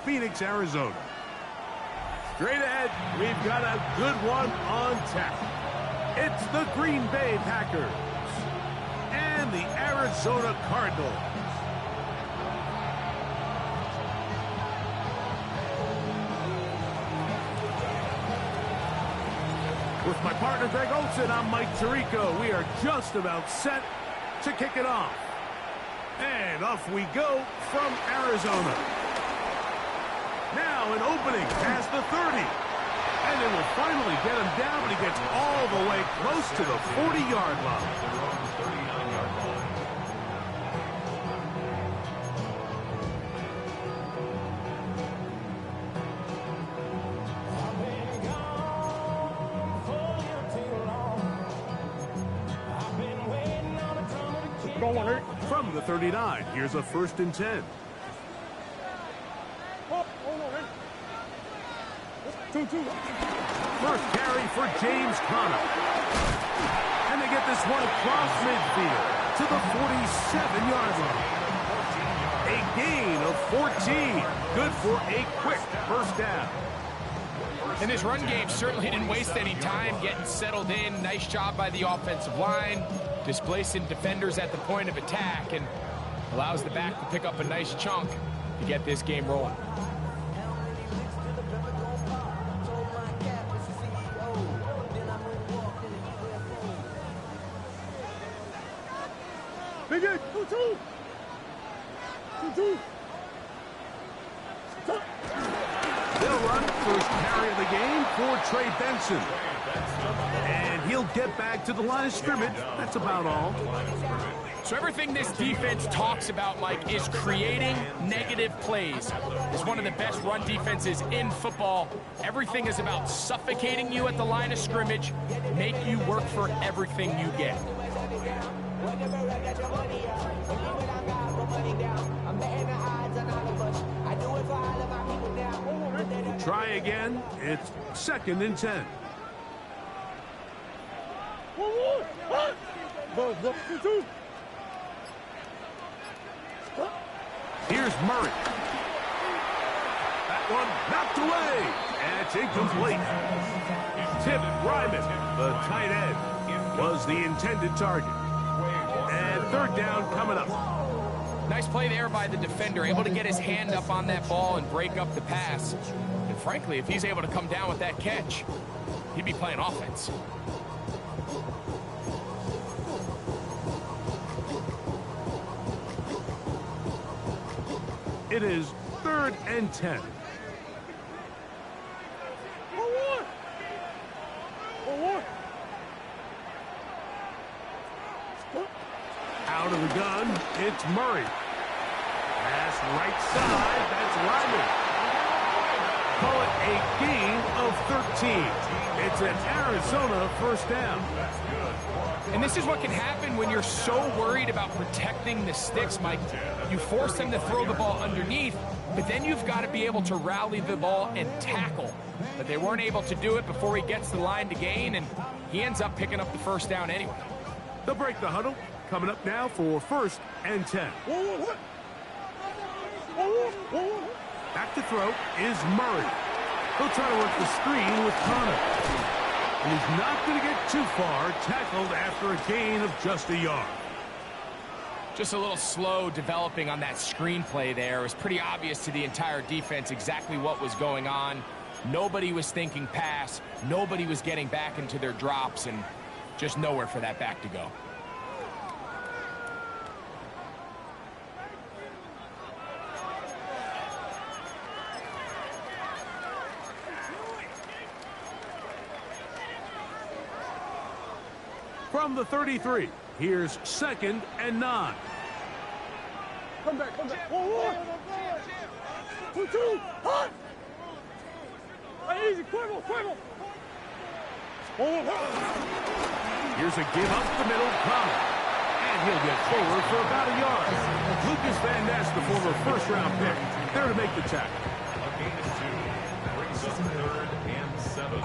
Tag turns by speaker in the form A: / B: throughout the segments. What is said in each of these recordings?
A: Phoenix, Arizona. Straight ahead, we've got a good one on tap. It's the Green Bay Packers and the Arizona Cardinals. With my partner, Greg Olson, I'm Mike Tirico. We are just about set to kick it off. And off we go from Arizona. Now an opening past the 30. And it will finally get him down when he gets all the way close to the 40-yard line. From the 39, here's a 1st and 10. First carry for James Conner. And they get this one across midfield to the 47-yard line. A gain of 14. Good for a quick first down.
B: And this run game certainly didn't waste any time getting settled in. Nice job by the offensive line, displacing defenders at the point of attack, and allows the back to pick up a nice chunk to get this game rolling.
A: Big it, 2-2. 2-2. They'll run first carry of the game for Trey Benson. And he'll get back to the line of scrimmage. That's about all.
B: So everything this defense talks about, Mike, is creating negative plays. It's one of the best run defenses in football. Everything is about suffocating you at the line of scrimmage, make you work for everything you get.
A: Try again. It's 2nd and 10. Here's Murray. That one knocked away. And it's incomplete. Tip Ryman, the tight end, was the intended target. And 3rd down coming up.
B: Nice play there by the defender, able to get his hand up on that ball and break up the pass. And frankly, if he's able to come down with that catch, he'd be playing offense.
A: It is 3rd and 10. Out of the gun, it's Murray. Pass right side, that's Ryman. Call it a gain of 13. It's an Arizona 1st down.
B: And this is what can happen when you're so worried about protecting the sticks, Mike. You force them to throw the ball underneath, but then you've got to be able to rally the ball and tackle. But they weren't able to do it before he gets the line to gain, and he ends up picking up the 1st down anyway.
A: They'll break the huddle. Coming up now for 1st and 10. Back to throw is Murray. He'll try to work the screen with Conner. And he's not going to get too far, tackled after a gain of just a yard.
B: Just a little slow developing on that screenplay there. It was pretty obvious to the entire defense exactly what was going on. Nobody was thinking pass. Nobody was getting back into their drops, and just nowhere for that back to go.
A: From the 33, here's 2nd and 9.
C: Come back. 2-2, hot! Easy, quiver.
A: Here's a give up the middle, Conner. And he'll get forward for about a yard. Lucas Van Ness, the former 1st-round pick, there to make the tackle.
D: A gain of 2 brings up 3rd and 7.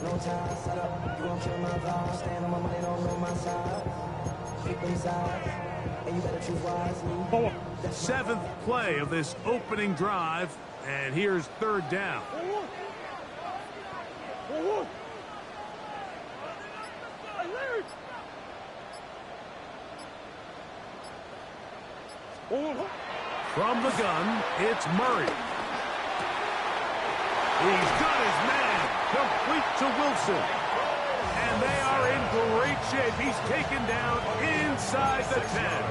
E: No time, set up, you gon' kill my vibe. Stand on my money, don't know my size. Pick them sides, and you better choose wisely.
A: Seventh play of this opening drive, and here's third down. From the gun, it's Murray. He's got his man complete to Wilson. And they are in great shape. He's taken down inside the 10.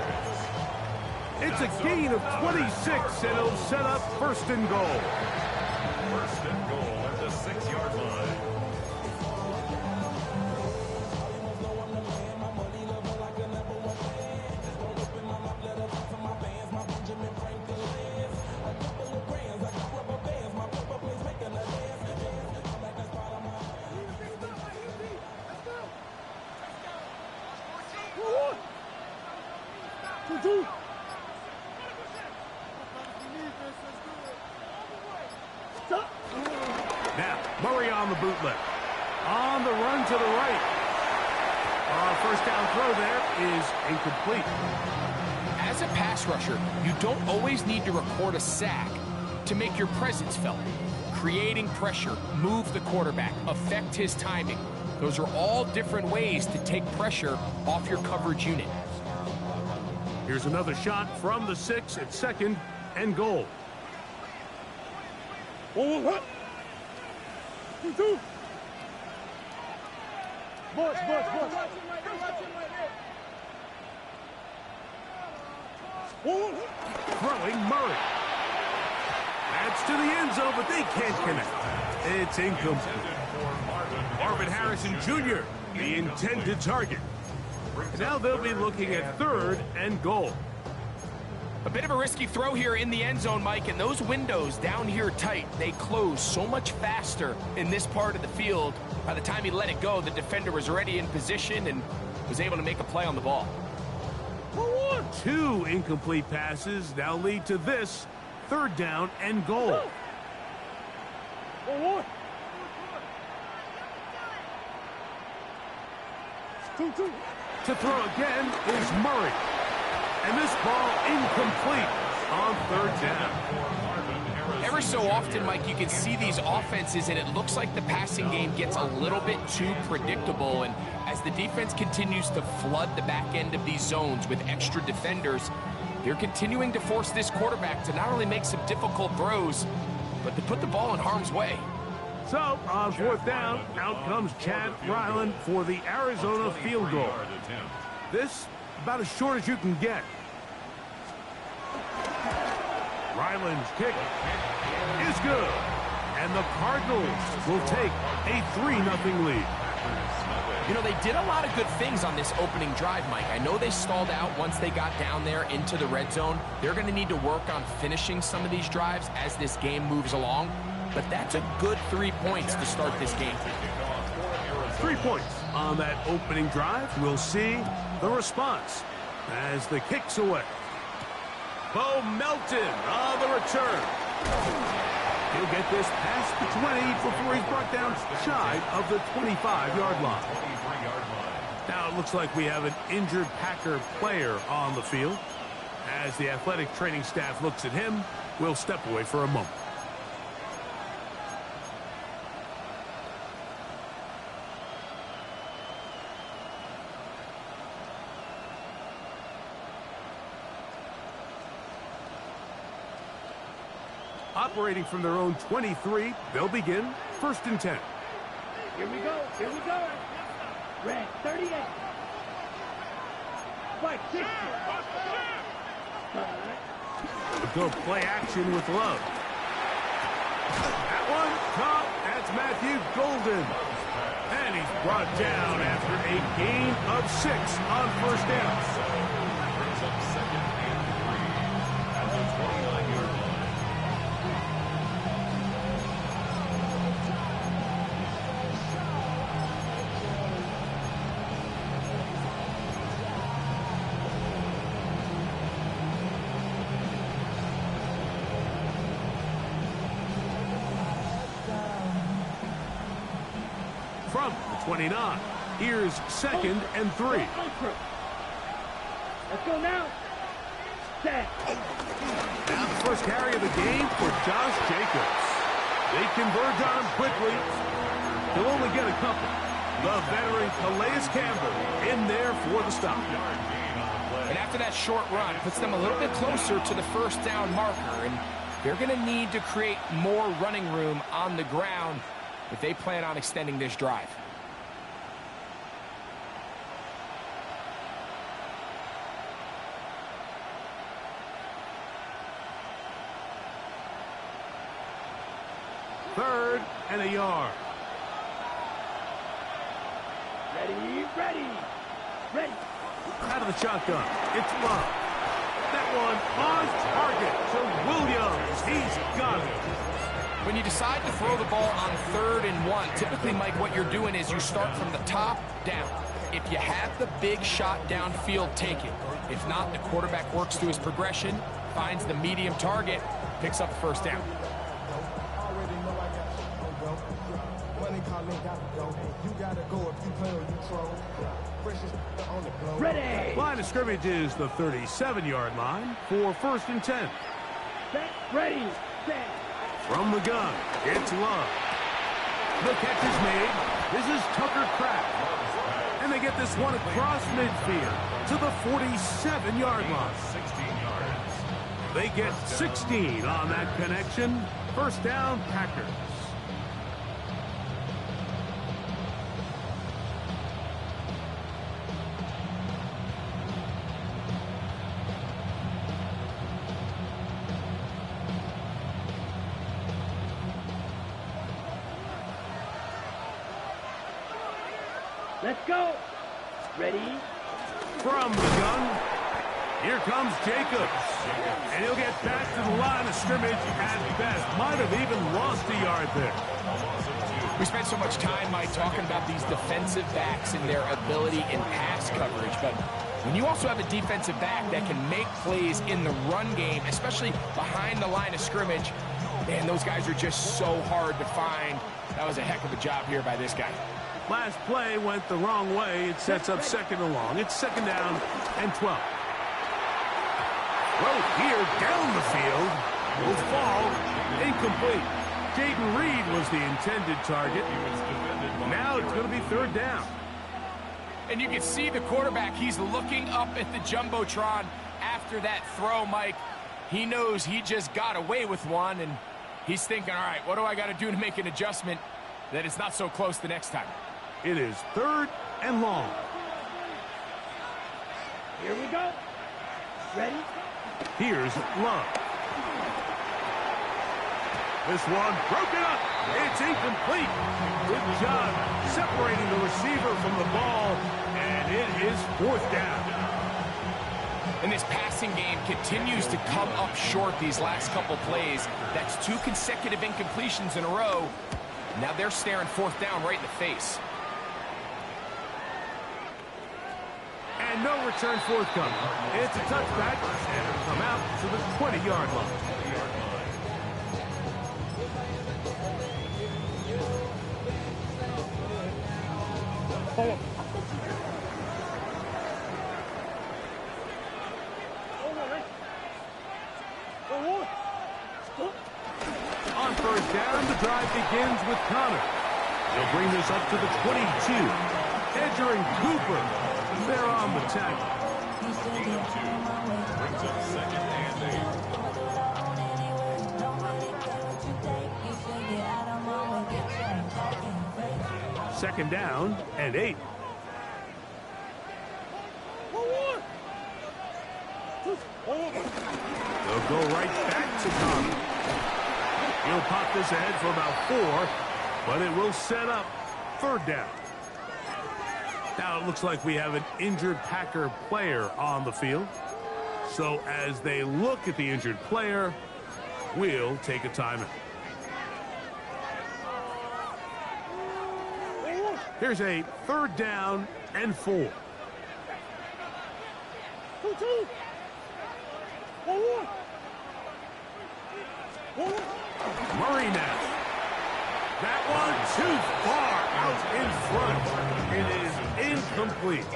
A: It's a gain of 26, and it'll set up first and goal.
D: First and goal at the 6-yard line.
A: Now, Murray on the bootleg. On the run to the right. First down throw there is incomplete.
B: As a pass rusher, you don't always need to record a sack to make your presence felt. Creating pressure, move the quarterback, affect his timing. Those are all different ways to take pressure off your coverage unit.
A: Here's another shot from the 6 at second and goal. Throwing Murray. That's to the end zone, but they can't connect. It's incomplete. Marvin Harrison Jr., the intended target. Now they'll be looking at third and goal.
B: A bit of a risky throw here in the end zone, Mike, and those windows down here tight, they close so much faster in this part of the field. By the time he let it go, the defender was already in position and was able to make a play on the ball.
A: 2 incomplete passes now lead to this third down and goal. To throw again is Murray. And this ball incomplete on third down.
B: Ever so often, Mike, you can see these offenses, and it looks like the passing game gets a little bit too predictable. And as the defense continues to flood the back end of these zones with extra defenders, they're continuing to force this quarterback to not only make some difficult throws, but to put the ball in harm's way.
A: So, on fourth down, out comes Chad Ryland for the Arizona field goal. This, about as short as you can get. Ryland's kick is good. And the Cardinals will take a 3-0 lead.
B: You know, they did a lot of good things on this opening drive, Mike. I know they stalled out once they got down there into the red zone. They're going to need to work on finishing some of these drives as this game moves along. But that's a good 3 points to start this game.
A: 3 points on that opening drive. We'll see the response as the kick's away. Bo Melton on the return. He'll get this past the 20 before he's brought down shy of the 25-yard line. Now it looks like we have an injured Packer player on the field. As the athletic training staff looks at him, we'll step away for a moment. Operating from their own 23, they'll begin first and 10.
C: Here we go. Here we go. Red 38. White 60.
A: Go play action with Love. That one caught. That's Matthew Golden. And he's brought down after a gain of 6 on first down.
D: Brings up second and 3 at the 29-yard line.
A: 29. Here's 2nd and 3.
C: Let's go now. Set.
A: Now the first carry of the game for Josh Jacobs. They converge on him quickly. He'll only get a couple. The veteran Calais Campbell in there for the stop.
B: And after that short run, puts them a little bit closer to the first down marker. And they're going to need to create more running room on the ground if they plan on extending this drive.
A: Third and a yard.
C: Ready.
A: Out of the shotgun. It's Love. That one on target to Williams. He's got it.
B: When you decide to throw the ball on 3rd and 1, typically, Mike, what you're doing is you start from the top down. If you have the big shot downfield, take it. If not, the quarterback works through his progression, finds the medium target, picks up the first down.
C: Ready.
A: Line of scrimmage is the 37-yard line for 1st and 10.
C: Set. Ready. Set.
A: From the gun, it's Love. The catch is made. This is Tucker Kraft. And they get this one across midfield to the 47-yard line.
D: 16 yards.
A: They get 16 on that connection. First down, Packers.
C: Let's go. Ready.
A: From the gun, here comes Jacobs. And he'll get back to the line of scrimmage at best. Might have even lost a yard there.
B: We spent so much time, Mike, talking about these defensive backs and their ability in pass coverage. But when you also have a defensive back that can make plays in the run game, especially behind the line of scrimmage, man, those guys are just so hard to find. That was a heck of a job here by this guy.
A: Last play went the wrong way. It sets up 2nd and long. It's 2nd down and 12. Well, here down the field will fall incomplete. Jaden Reed was the intended target. Now it's going to be 3rd down.
B: And you can see the quarterback, he's looking up at the Jumbotron after that throw, Mike. He knows he just got away with one, and he's thinking, all right, what do I got to do to make an adjustment that it's not so close the next time?
A: It is 3rd and long.
C: Here we go. Ready.
A: Here's Love. This one broken up. It's incomplete. Good job separating the receiver from the ball, and it is 4th down.
B: And this passing game continues to come up short these last couple plays. That's 2 consecutive incompletions in a row. Now they're staring 4th down right in the face.
A: And no return forthcoming. It's a touchback, and it'll come out to the 20-yard line. On 1st down, the drive begins with Connor. They'll bring this up to the 22. Edger and Cooper. They're on the tackle.
D: Brings up 2nd and 8.
A: 2nd down and 8. They'll go right back to Connor. He'll pop this ahead for about 4, but it will set up 3rd down. Now it looks like we have an injured Packer player on the field. So as they look at the injured player, we'll take a timeout. Here's a 3rd down and 4. Murray now. That one too far out in front. It is incomplete.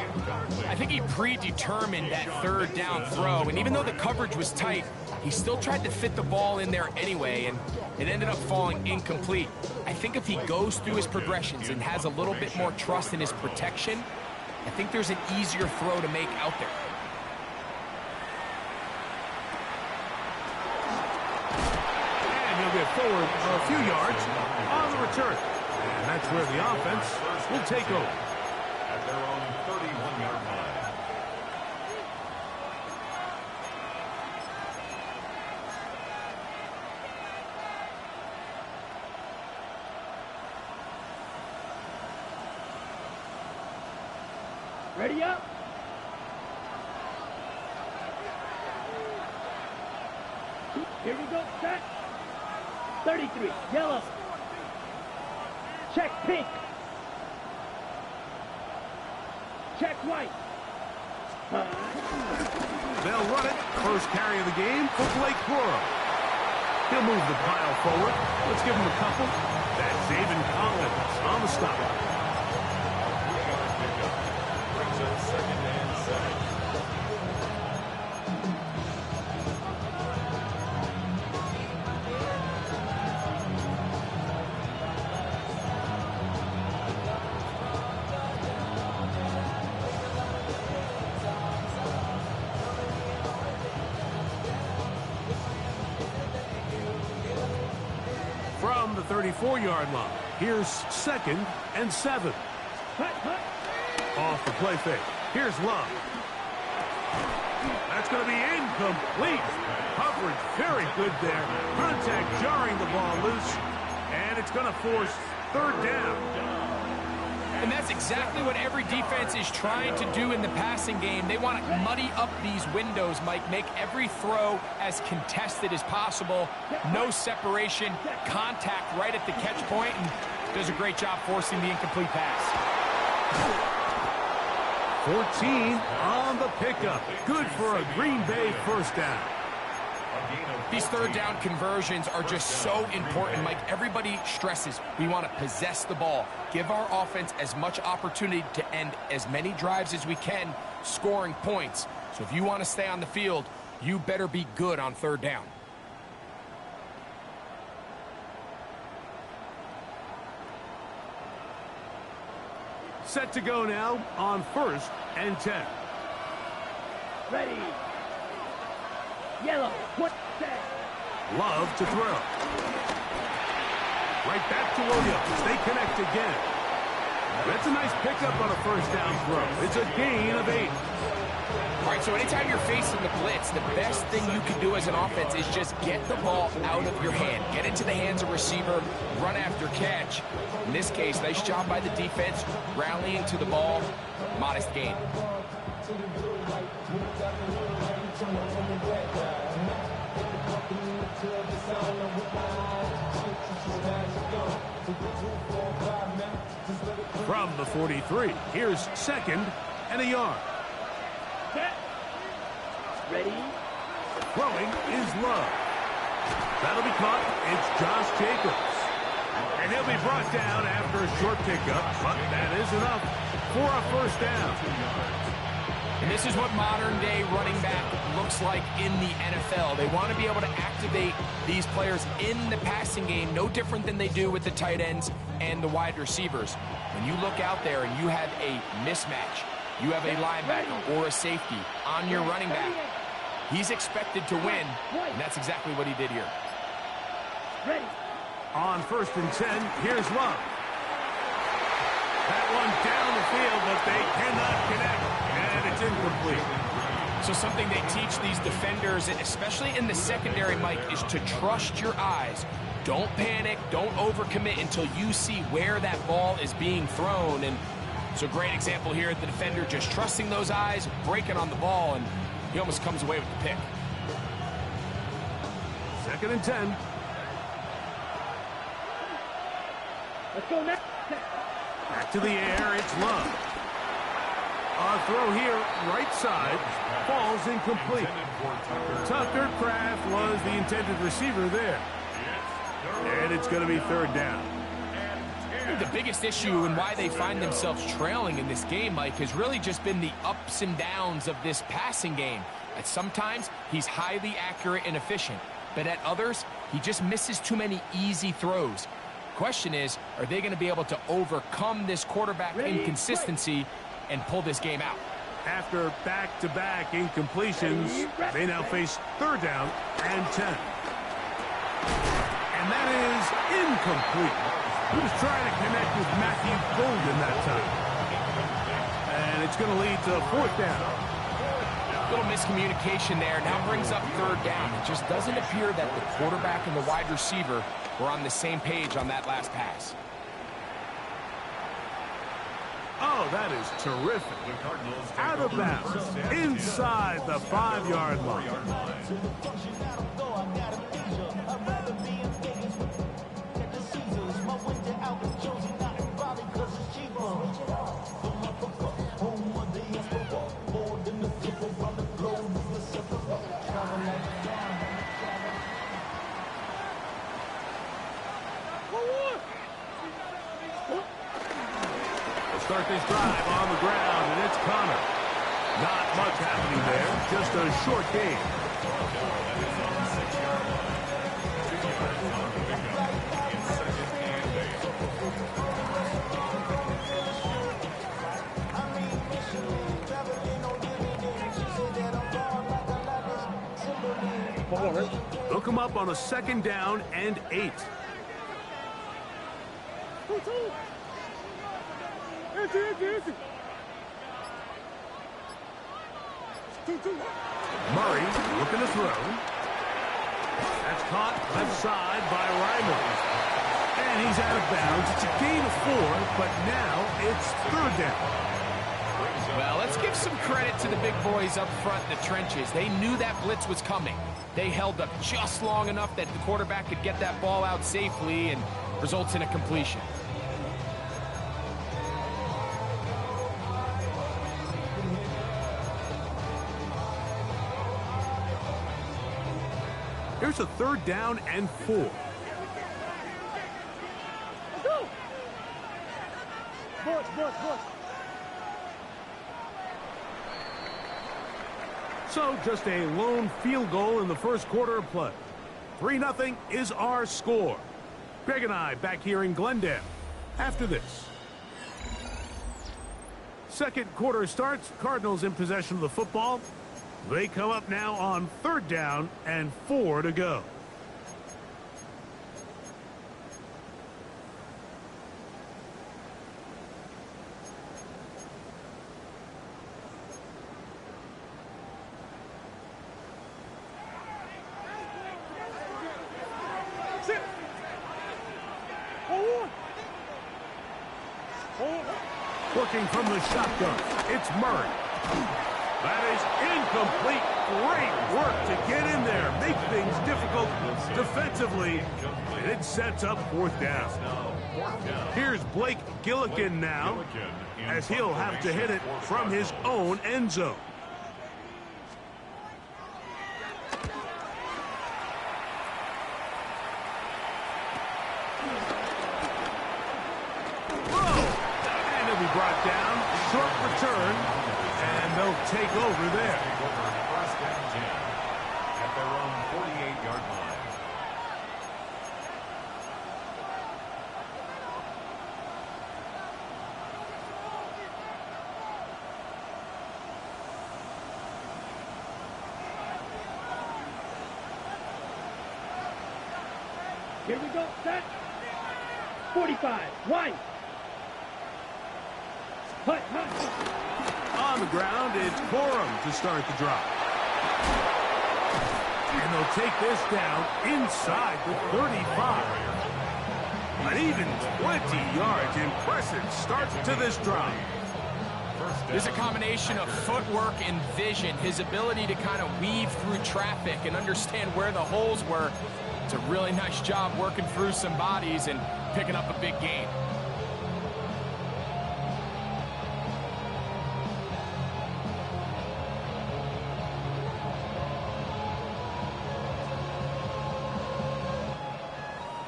B: I think he predetermined that third down throw, and even though the coverage was tight, he still tried to fit the ball in there anyway, and it ended up falling incomplete. I think if he goes through his progressions and has a little bit more trust in his protection, I think there's an easier throw to make out there.
A: He'll get forward a few yards on the return. And that's where the offense will take over.
D: At their own 31-yard line.
C: Ready up. Here we go. Set. 33, yellow. Check pink. Check white.
A: They'll run it. First carry of the game for Blake Flora. He'll move the pile forward. Let's give him a couple. That's Zayvon Collins on the stop.
D: 3-yard pickup. Brings up 2nd and 7.
A: From the 34-yard line, here's 2nd and 7. Off the play fake. Here's Love. That's going to be incomplete. Coverage very good there. Contact jarring the ball loose. And it's going to force 3rd down.
B: And that's exactly what every defense is trying to do in the passing game. They want to muddy up these windows, Mike, make every throw as contested as possible. No separation, contact right at the catch point, and does a great job forcing the incomplete pass.
A: 14 on the pickup. Good for a Green Bay first down.
B: These 3rd down conversions are just so important, Mike. Everybody stresses we want to possess the ball, give our offense as much opportunity to end as many drives as we can, scoring points. So if you want to stay on the field, you better be good on 3rd down.
A: Set to go now on 1st and 10.
C: Ready. Yellow. Put set.
A: Love to throw. Right back to Williams. They connect again. That's a nice pickup on a first down throw. It's a gain of 8.
B: All right, so anytime you're facing the blitz, the best thing you can do as an offense is just get the ball out of your hand. Get into the hands of receiver, run after catch. In this case, nice job by the defense, rallying to the ball. Modest gain.
A: From the 43, here's 2nd and a yard.
C: Set. Ready.
A: Throwing is Love. That'll be caught. It's Josh Jacobs. And he'll be brought down after a short pickup, but that is enough for a first down.
B: And this is what modern-day running back looks like in the NFL. They want to be able to activate these players in the passing game, no different than they do with the tight ends and the wide receivers. When you look out there and you have a mismatch, you have a linebacker or a safety on your running back, he's expected to win, and that's exactly what he did here.
C: Ready.
A: On 1st and 10, here's Love. That one down the field, but they cannot connect, and it's incomplete.
B: So something they teach these defenders, especially in the secondary, Mike, is to trust your eyes. Don't panic, don't overcommit until you see where that ball is being thrown. And so great example here, the defender just trusting those eyes, breaking on the ball, and he almost comes away with the pick.
A: 2nd and 10.
C: Let's go next.
A: Back to the air, it's Love. A throw here, right side, falls incomplete. Tucker Kraft was the intended receiver there. And it's going to be 3rd down.
B: The biggest issue and why they find themselves trailing in this game, Mike, has really just been the ups and downs of this passing game. At sometimes, he's highly accurate and efficient, but at others, he just misses too many easy throws. Question is, are they going to be able to overcome this quarterback inconsistency and pull this game out?
A: After back-to-back incompletions, they now face 3rd down and 10. And that is incomplete. He was trying to connect with Matthew Golden that time. And it's going to lead to 4th down.
B: Little miscommunication there. Now brings up 3rd down. It just doesn't appear that the quarterback and the wide receiver were on the same page on that last pass.
A: Oh, that is terrific. Out of bounds, inside the 5-yard line. Start this drive on the ground, and it's Connor. Not much happening there, just a short game. Look him up on a 2nd down and 8. Murray looking to throw. That's caught left side by Ryman. And he's out of bounds. It's a gain of 4, but now it's 3rd down.
B: Well, let's give some credit to the big boys up front in the trenches. They knew that blitz was coming. They held up just long enough that the quarterback could get that ball out safely and results in a completion.
A: Here's a 3rd down and 4.
C: Let's go. Bush.
A: So just a lone field goal in the 1st quarter of play. 3-0 is our score. Greg and I back here in Glendale after this. 2nd quarter starts. Cardinals in possession of the football. They come up now on 3rd down and 4 to go. Working from the shotgun, it's Murray. That is incomplete. Great work to get in there, make things difficult defensively, and it sets up 4th down. Here's Blake Gillikin now, as he'll have to hit it from his own end zone. And he'll be brought down, short return, and they'll take over there.
D: 1st and 10 at their own 48-yard line.
C: Here we go. Set. 45. Wide. Hut.
A: On the ground, it's Corum to start the drive. And they'll take this down inside the 35. An even 20 yards. Impressive start to this drive.
B: There's a combination of footwork and vision, his ability to kind of weave through traffic and understand where the holes were. It's a really nice job working through some bodies and picking up a big gain.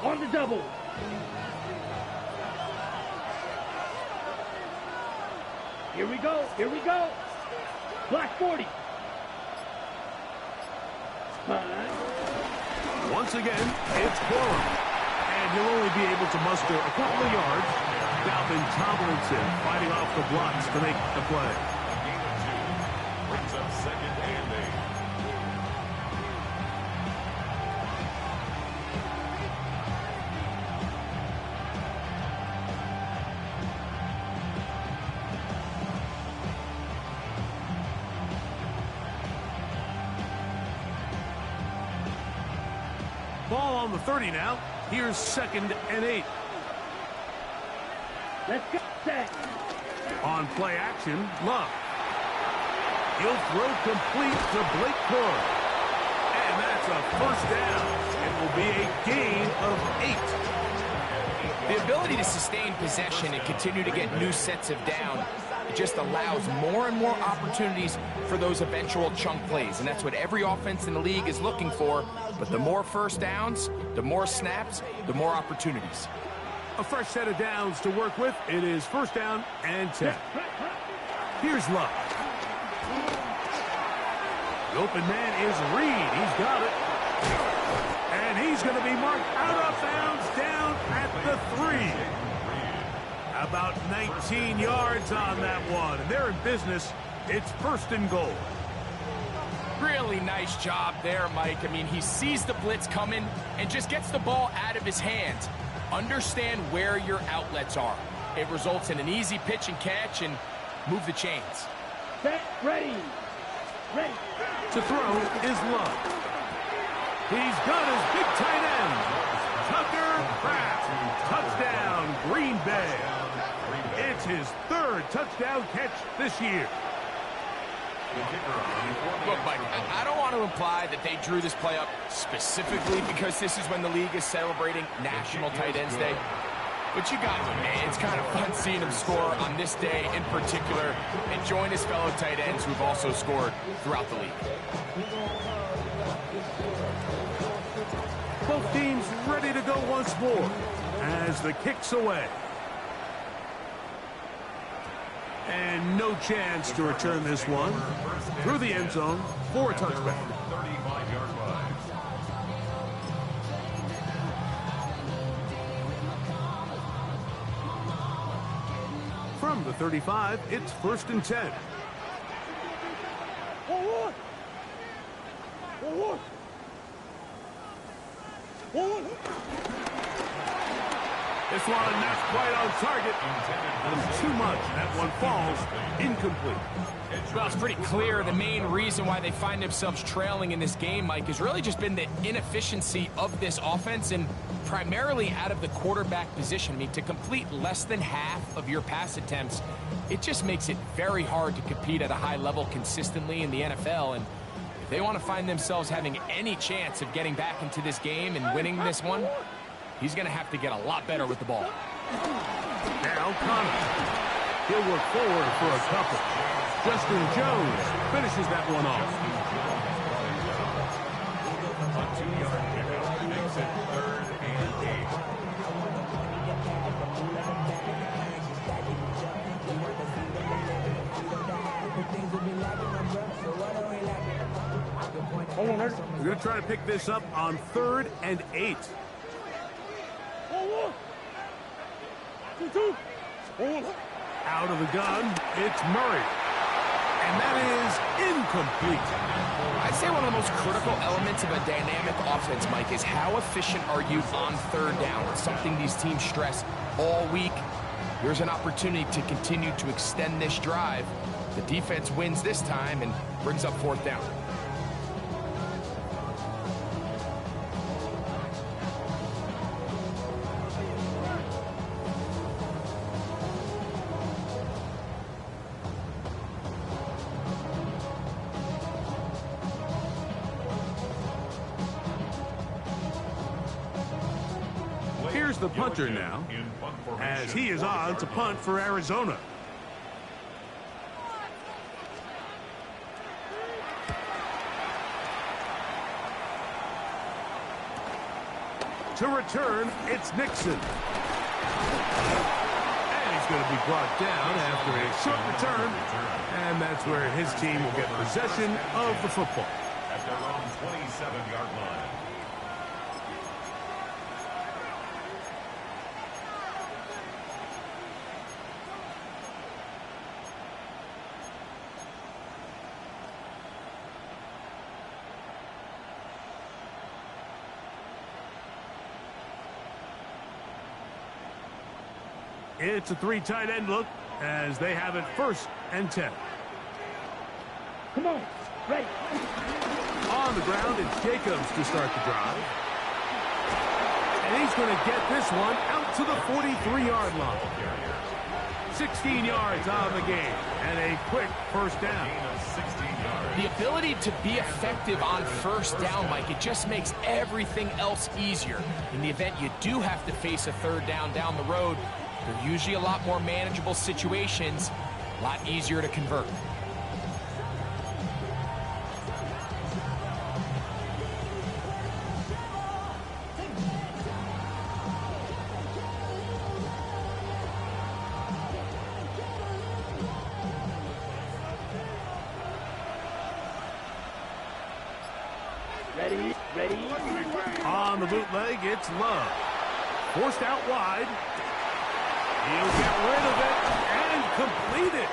C: On the double. Here we go. Here we go. Black 40.
A: Once again, it's Quorum. And he'll only be able to muster a couple of yards. Dalvin Tomlinson fighting off the blocks to make the play.
D: Brings up second and 8.
A: Ball on the 30 now. Here's second and 8.
C: Let's go. Set.
A: On play action, Love. He'll throw complete to Blake Corum. And that's a first down. It will be a gain of 8.
B: The ability to sustain possession and continue to get new sets of down, it just allows more and more opportunities for those eventual chunk plays. And that's what every offense in the league is looking for. But the more first downs, the more snaps, the more opportunities.
A: A fresh set of downs to work with. It is first down and 10. Here's Love. The open man is Reed. He's got it. And he's going to be marked out of bounds down at the 3. About 19 yards on that one. And they're in business. It's first and goal.
B: Really nice job there, Mike. I mean, he sees the blitz coming and just gets the ball out of his hands. Understand where your outlets are. It results in an easy pitch and catch and move the chains.
C: Set. Ready. Ready.
A: To throw is Love. He's got his big tight end. Tucker Kraft. Touchdown, Green Bay. It's his third touchdown catch this year.
B: Look, Mike, I don't want to imply that they drew this play up specifically because this is when the league is celebrating National Tight Ends Day. But you got me, man. It's kind of fun seeing him score on this day in particular and join his fellow tight ends who've also scored throughout the league.
A: Both teams ready to go once more as the kick's away. And no chance to return this one through the end zone for a touchback.
D: 35-yard line.
A: From the 35, it's first and 10.
C: Forward. Forward. Forward.
A: This one not quite on target. Too much. That one falls incomplete.
B: Well, it's pretty clear the main reason why they find themselves trailing in this game, Mike, has really just been the inefficiency of this offense and primarily out of the quarterback position. I mean, to complete less than half of your pass attempts, it just makes it very hard to compete at a high level consistently in the NFL. And if they want to find themselves having any chance of getting back into this game and winning this one, he's going to have to get a lot better with the ball.
A: Now Connor. He'll work forward for a couple. Justin Jones finishes that one off.
D: A 2-yard pickup makes it third and 8.
A: We're going to try to pick this up on 3rd and 8. Out of the gun, it's Murray. And that is incomplete.
B: I'd say one of the most critical elements of a dynamic offense, Mike, is how efficient are you on 3rd down? It's something these teams stress all week. Here's an opportunity to continue to extend this drive. The defense wins this time and brings up 4th down.
A: Here's the punter now, as he is on to punt for Arizona. To return, it's Nixon. And he's is going to be brought down after a short return, and that's where his team will get possession of the football.
D: At their own 27-yard line.
A: It's a three tight end look as they have it 1st and 10.
C: Come on. Ready.
A: On the ground, it's Jacobs to start the drive. And he's going to get this one out to the 43-yard line. 16 yards on the game and a quick 1st down.
B: The ability to be effective on 1st down, Mike, it just makes everything else easier. In the event you do have to face a 3rd down the road, they're usually a lot more manageable situations, a lot easier to convert.
C: Ready.
A: On the bootleg, it's Love. Forced out wide. He'll get rid of it and complete it.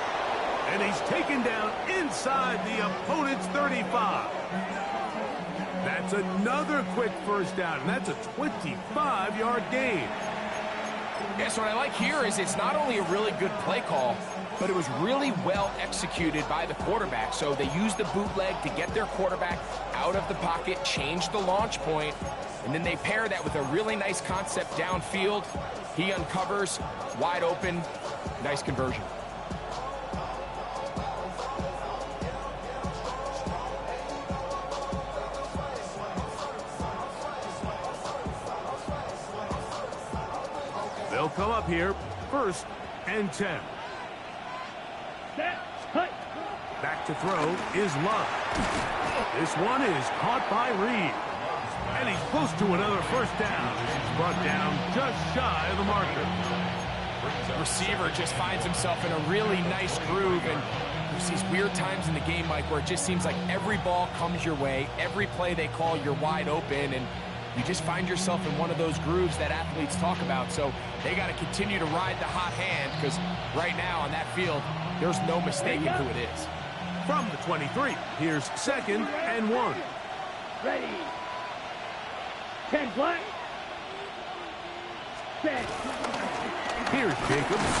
A: And he's taken down inside the opponent's 35. That's another quick 1st down, and that's a 25-yard gain.
B: Yeah, so what I like here is it's not only a really good play call, but it was really well executed by the quarterback. So they used the bootleg to get their quarterback out of the pocket, change the launch point, and then they pair that with a really nice concept downfield. He uncovers, wide open, nice conversion.
A: They'll come up here 1st and 10.
C: Set. Cut.
A: Back to throw is Love. This one is caught by Reed. And he's close to another 1st down as he's brought down just shy of the marker.
B: The receiver just finds himself in a really nice groove, and there's these weird times in the game, Mike, where it just seems like every ball comes your way, every play they call, you're wide open, and you just find yourself in one of those grooves that athletes talk about. So they got to continue to ride the hot hand, because right now on that field, there's no mistaking who it is.
A: From the 23, here's 2nd and 1.
C: Ready. 10 black. Set.
A: Here's Jacobs.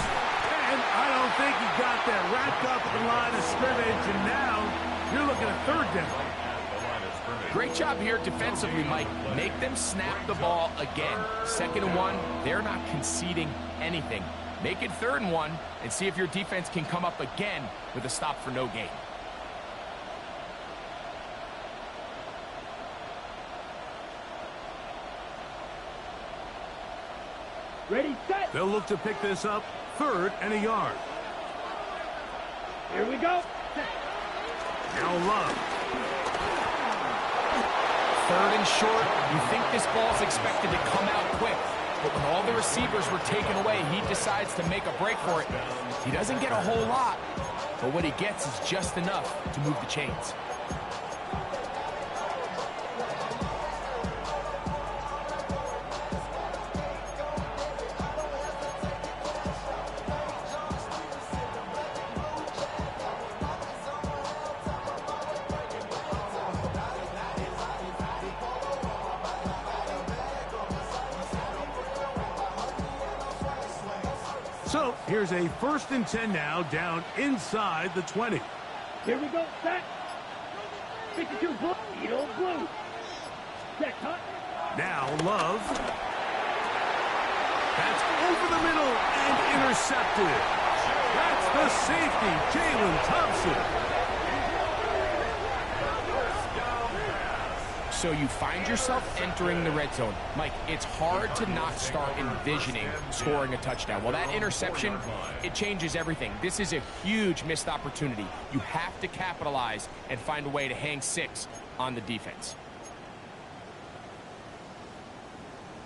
A: And I don't think he got that wrapped up at the line of scrimmage, and now you're looking at 3rd down.
B: Great job here defensively, Mike. Make them snap the ball again. 2nd and 1, they're not conceding anything. Make it 3rd and 1 and see if your defense can come up again with a stop for no gain.
C: Ready, set.
A: They'll look to pick this up 3rd and a yard.
C: Here we go. Set.
A: Now Love.
B: 3rd and short, you think this ball's expected to come out quick, but when all the receivers were taken away, he decides to make a break for it. He doesn't get a whole lot, but what he gets is just enough to move the chains.
A: So here's a 1st and 10 now, down inside the 20.
C: Here we go. Set. 52 blue. Eagle blue. Set. Cut.
A: Now Love. That's over the middle and intercepted. That's the safety, Jalen Thompson.
B: So you find yourself entering the red zone. Mike, it's hard to not start envisioning scoring a touchdown. Well, that interception, it changes everything. This is a huge missed opportunity. You have to capitalize and find a way to hang 6 on the defense.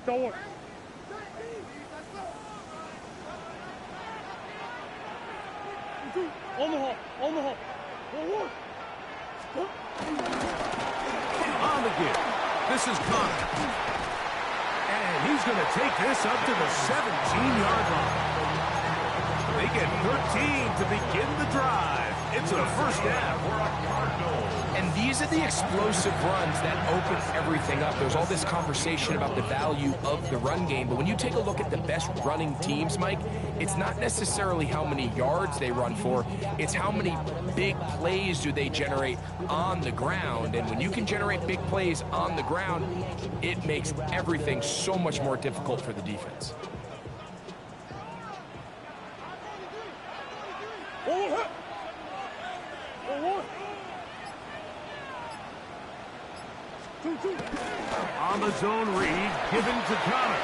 C: Door. Omaha. Forward.
A: On the give. This is Connor. And he's going to take this up to the 17-yard line. They get 13 to begin the drive. It's a first down.
B: And these are the explosive runs that open everything up. There's all this conversation about the value of the run game, but when you take a look at the best running teams, Mike, it's not necessarily how many yards they run for, it's how many big plays do they generate on the ground. And when you can generate big plays on the ground, it makes everything so much more difficult for the defense.
A: On the zone read, given to Connor.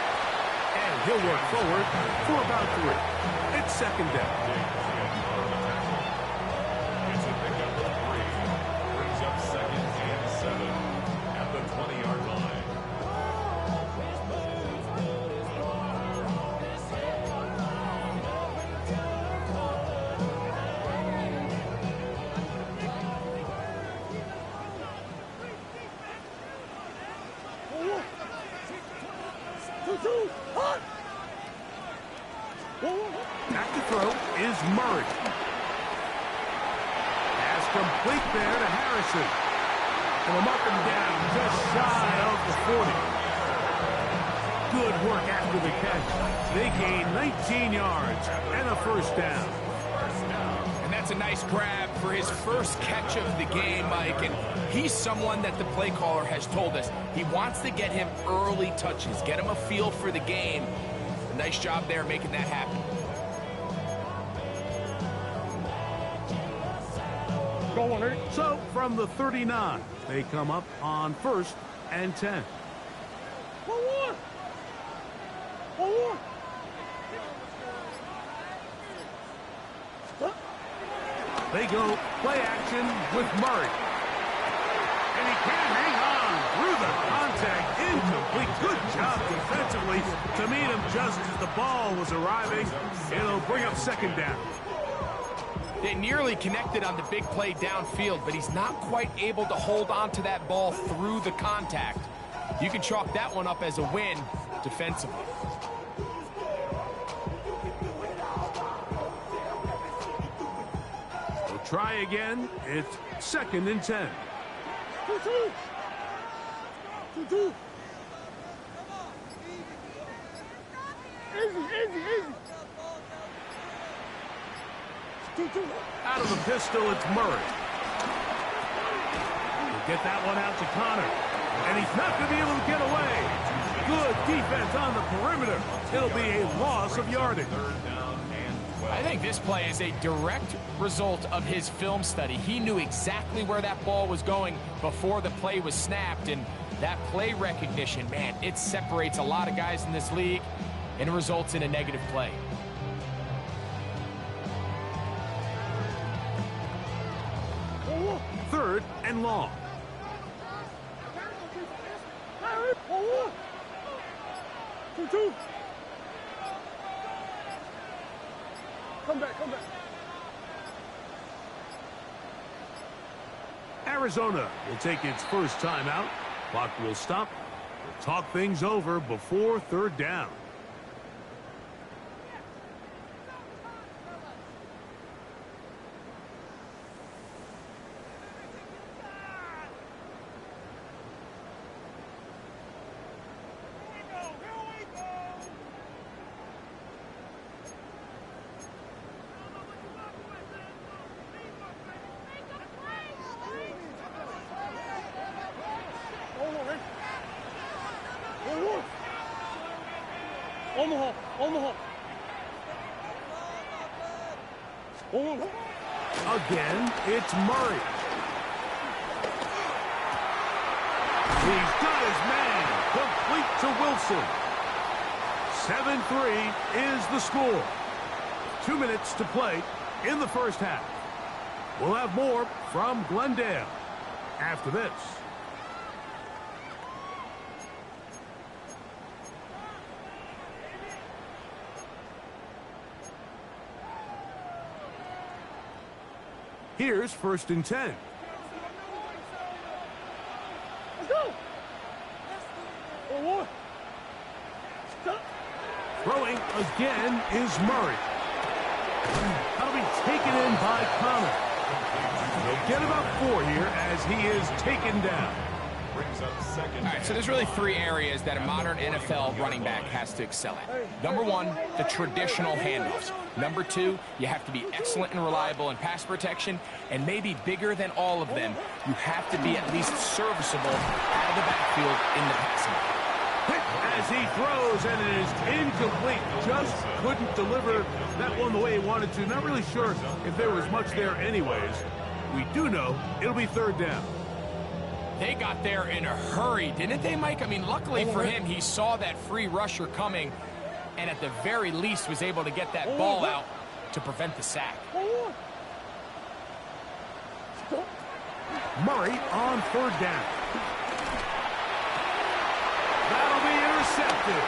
A: And he'll work forward for about 3. It's second down.
D: It's a pickup of 3. Brings up 2nd and 7 at the 20-yard line.
A: Back to throw is Murray. Pass complete there to Harrison. And they'll mark him down just shy of the 40. Good work after the catch. They gain 19 yards and a first down.
B: And that's a nice grab for his first catch of the game, Mike. And he's someone that the play caller has told us he wants to get him early touches, get him a feel for the game. A nice job there making that happen.
A: So from the 39, they come up on 1st and 10. They go play action with Murray. And he can't hang on through the contact. Incomplete. Good job defensively to meet him just as the ball was arriving. It'll bring up second down.
B: They nearly connected on the big play downfield, but he's not quite able to hold on to that ball through the contact. You can chalk that one up as a win defensively.
A: They'll try again. It's 2nd and 10. Out of the pistol, it's Murray. He'll get that one out to Connor. And he's not going to be able to get away. Good defense on the perimeter. It'll be a loss of yardage.
B: I think this play is a direct result of his film study. He knew exactly where that ball was going before the play was snapped. And that play recognition, man, it separates a lot of guys in this league and it results in a negative play.
A: Third and long.
C: Come back.
A: Arizona will take its first timeout. Clock will stop. We'll talk things over before third down.
C: Omaha.
A: Again, it's Murray. He's got his man. Complete to Wilson. 7-3 is the score. 2 minutes to play in the first half. We'll have more from Glendale after this. Here's 1st and 10.
C: Let's go. Forward. Stop.
A: Throwing again is Murray. That'll be taken in by Connor. They'll get about 4 here as he is taken down.
D: Brings up second.
B: All right, so there's really 3 areas that a modern NFL running back has to excel at. Number 1, the traditional handoffs. Number 2, you have to be excellent and reliable in pass protection. And maybe bigger than all of them, you have to be at least serviceable out of the backfield in the passing game.
A: As he throws, and it is incomplete. Just couldn't deliver that one the way he wanted to. Not really sure if there was much there anyways. We do know it'll be 3rd down.
B: They got there in a hurry, didn't they, Mike? I mean, luckily for him, he saw that free rusher coming and at the very least was able to get that ball out to prevent the sack.
A: Murray on 3rd down. That'll be intercepted.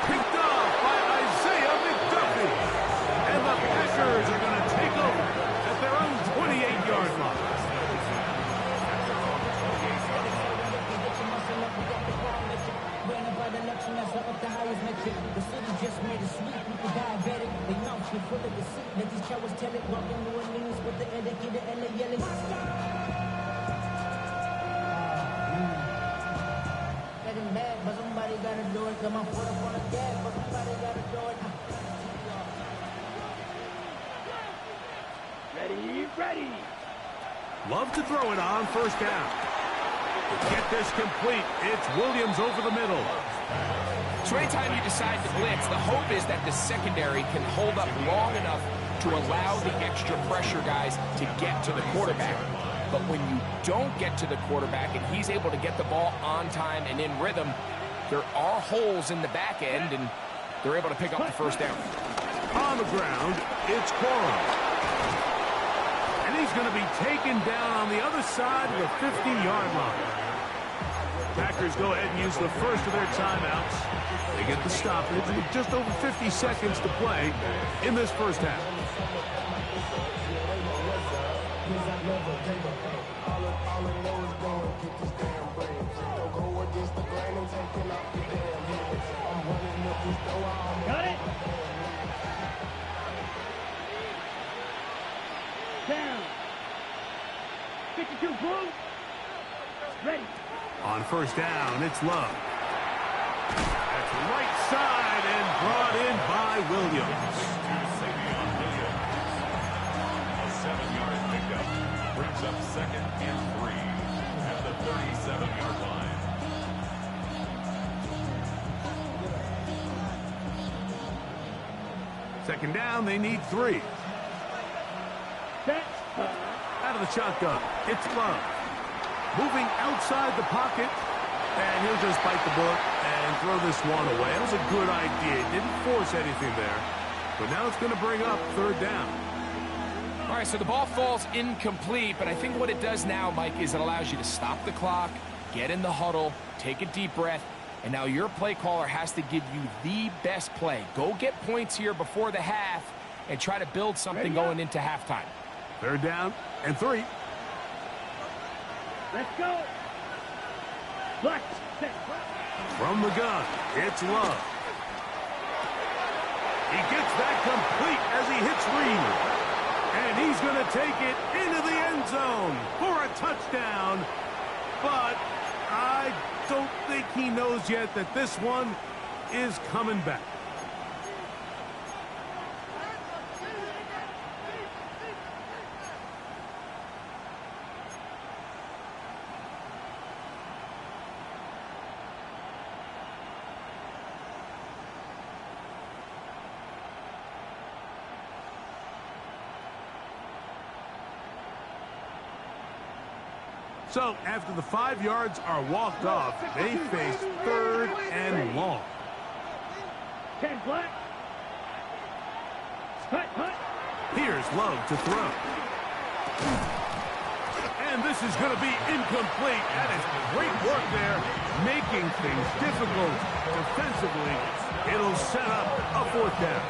A: Picked off by Isaiah McDuffie. And the Packers are going to take over at their own 28-yard line.
C: Ready.
A: Love to throw it on 1st down. To get this complete, it's Williams over the middle.
B: So anytime you decide to blitz, the hope is that the secondary can hold up long enough to allow the extra pressure guys to get to the quarterback. But when you don't get to the quarterback and he's able to get the ball on time and in rhythm, there are holes in the back end, and they're able to pick up the 1st down.
A: On the ground, it's Corum. And he's going to be taken down on the other side of the 50-yard line. Packers go ahead and use the first of their timeouts. They get the stoppage with just over 50 seconds to play in this 1st half.
C: Got it. Down. 52 blue. Ready.
A: On 1st down, it's Love. That's right side and brought in by Williams.
D: A 7-yard pickup. Brings up 2nd and 3 at the 37-yard line.
A: Second down, they need 3.
C: Set.
A: Out of the shotgun, it's Love. Moving outside the pocket, and he'll just bite the bullet and throw this one away. That was a good idea. He didn't force anything there, but now it's going to bring up 3rd down.
B: All right, so the ball falls incomplete, but I think what it does now, Mike, is it allows you to stop the clock, get in the huddle, take a deep breath, and now your play caller has to give you the best play. Go get points here before the half and try to build something going into halftime.
A: 3rd down and 3.
C: Let's go. Black. Set.
A: From the gun, it's Love. He gets that complete as he hits Reed. And he's going to take it into the end zone for a touchdown. But I don't think he knows yet that this one is coming back. So, after the 5 yards are walked off, they face 3rd and long.
C: 10 black. Hut, hut.
A: Here's Love to throw. And this is going to be incomplete. That is great work there, making things difficult defensively. It'll set up a 4th down.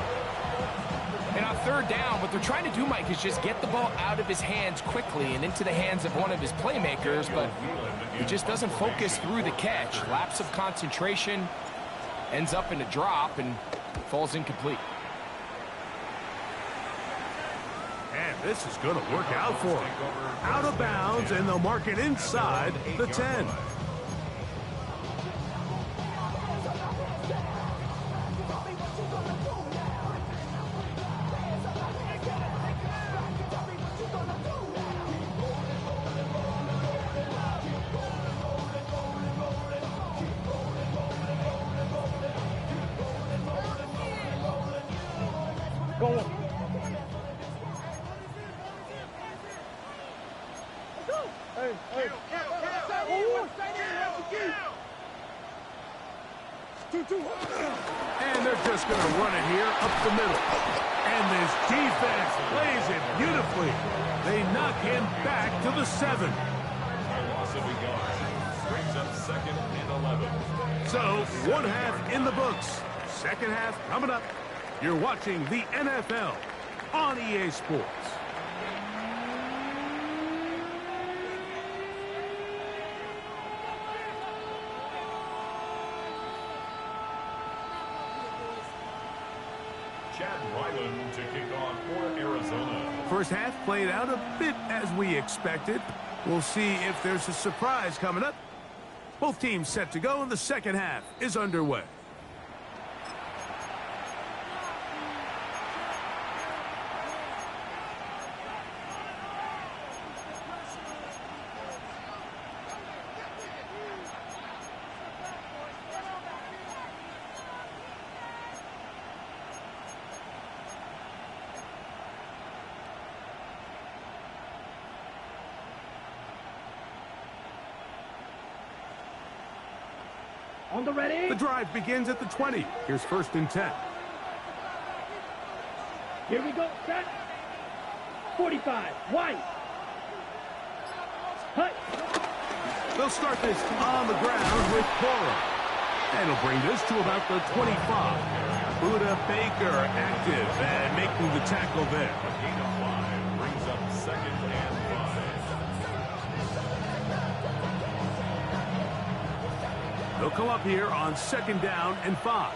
B: And on third down, what they're trying to do, Mike, is just get the ball out of his hands quickly and into the hands of one of his playmakers, but he just doesn't focus through the catch. Lapse of concentration, ends up in a drop, and falls incomplete.
A: And this is going to work out for him. Out of bounds, and they'll mark it inside the 10.
C: Go.
A: And they're just going to run it here up the middle. And this defense plays it beautifully. They knock him back to the 7.
D: Loss of a yard. Brings up 2nd and 11.
A: So, one half in the books. Second half coming up. You're watching the NFL on EA Sports.
D: Ryland to kick off for Arizona.
A: First half played out a bit as we expected. We'll see if there's a surprise coming up. Both teams set to go, and the second half is underway.
C: On the ready.
A: The drive begins at the 20. Here's 1st and 10.
C: Here we go. Set. 45. White. Hut.
A: They'll start this on the ground with Cora. And he'll bring this to about the 25. Buda Baker active and making the tackle there.
D: A gain of 5 brings up 2nd and 5.
A: They'll come up here on 2nd down and 5.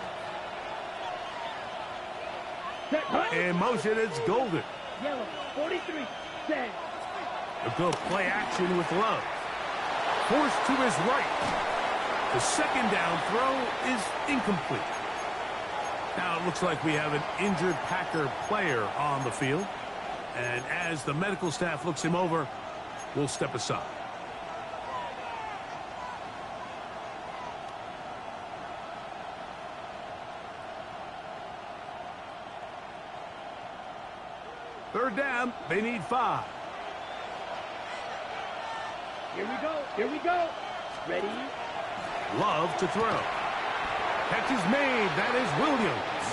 A: In motion, it's Golden.
C: Yellow. 43. Set.
A: They'll go play action with Love. Forced to his right. The 2nd down throw is incomplete. Now it looks like we have an injured Packer player on the field. And as the medical staff looks him over, we'll step aside. Third down, they need 5.
C: Here we go. Here we go. Ready.
A: Love to throw. Catch is made. That is Williams.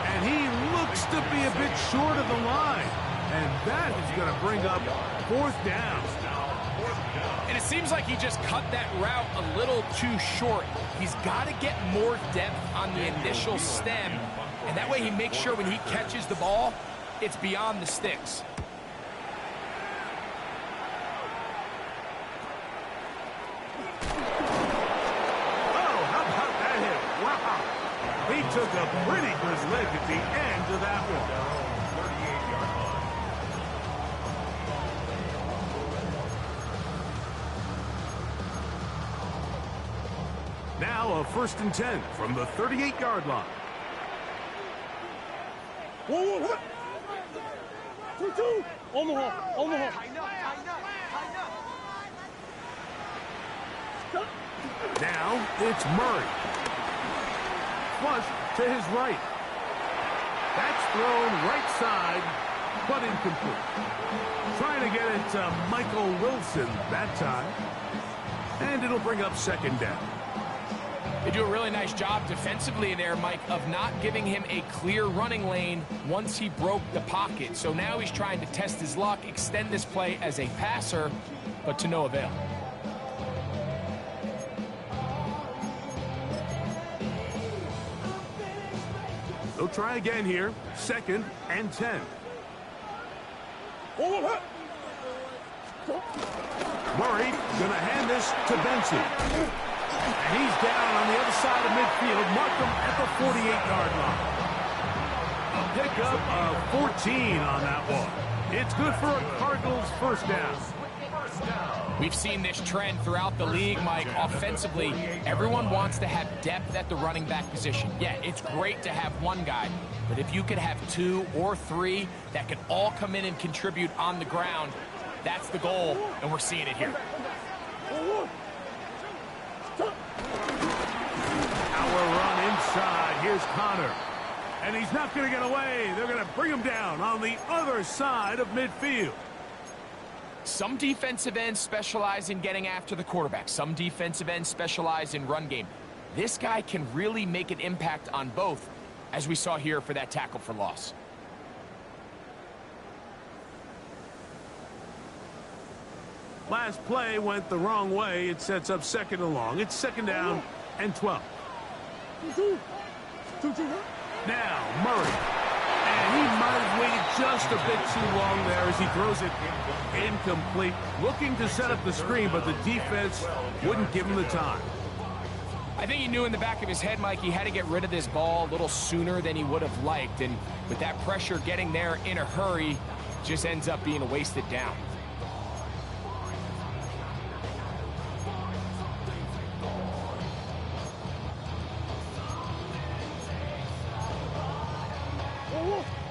A: And he looks to be a bit short of the line. And that is going to bring up 4th down.
B: And it seems like he just cut that route a little too short. He's got to get more depth on the initial stem. And that way he makes sure when he catches the ball, it's beyond the sticks.
A: He took a pretty good lick at the end of that one. 38-yard line. Now a 1st and 10 from the 38-yard line.
C: Whoa. 2-2. Omaha.
A: Now it's Murray. Flush to his right. That's thrown right side, but incomplete. Trying to get it to Michael Wilson that time. And it'll bring up 2nd down.
B: They do a really nice job defensively there, Mike, of not giving him a clear running lane once he broke the pocket. So now he's trying to test his luck, extend this play as a passer, but to no avail.
A: He'll try again here. 2nd and 10. Murray gonna hand this to Benson. And he's down on the other side of midfield. Mark him at the 48-yard line. A pickup of 14 on that one. It's good for a Cardinals first down.
B: We've seen this trend throughout the league, Mike. Offensively, everyone wants to have depth at the running back position. Yeah, it's great to have one guy, but if you could have 2 or 3 that can all come in and contribute on the ground, that's the goal, and we're seeing it here.
A: Our run inside. Here's Connor. And he's not going to get away. They're going to bring him down on the other side of midfield.
B: Some defensive ends specialize in getting after the quarterback. Some defensive ends specialize in run game. This guy can really make an impact on both, as we saw here for that tackle for loss.
A: Last play went the wrong way. It sets up 2nd and long. It's 2nd down and 12. Now, Murray. And he might have waited just a bit too long there as he throws it incomplete. Looking to set up the screen, but the defense wouldn't give him the time.
B: I think he knew in the back of his head, Mike, he had to get rid of this ball a little sooner than he would have liked. And with that pressure getting there in a hurry, just ends up being a wasted down.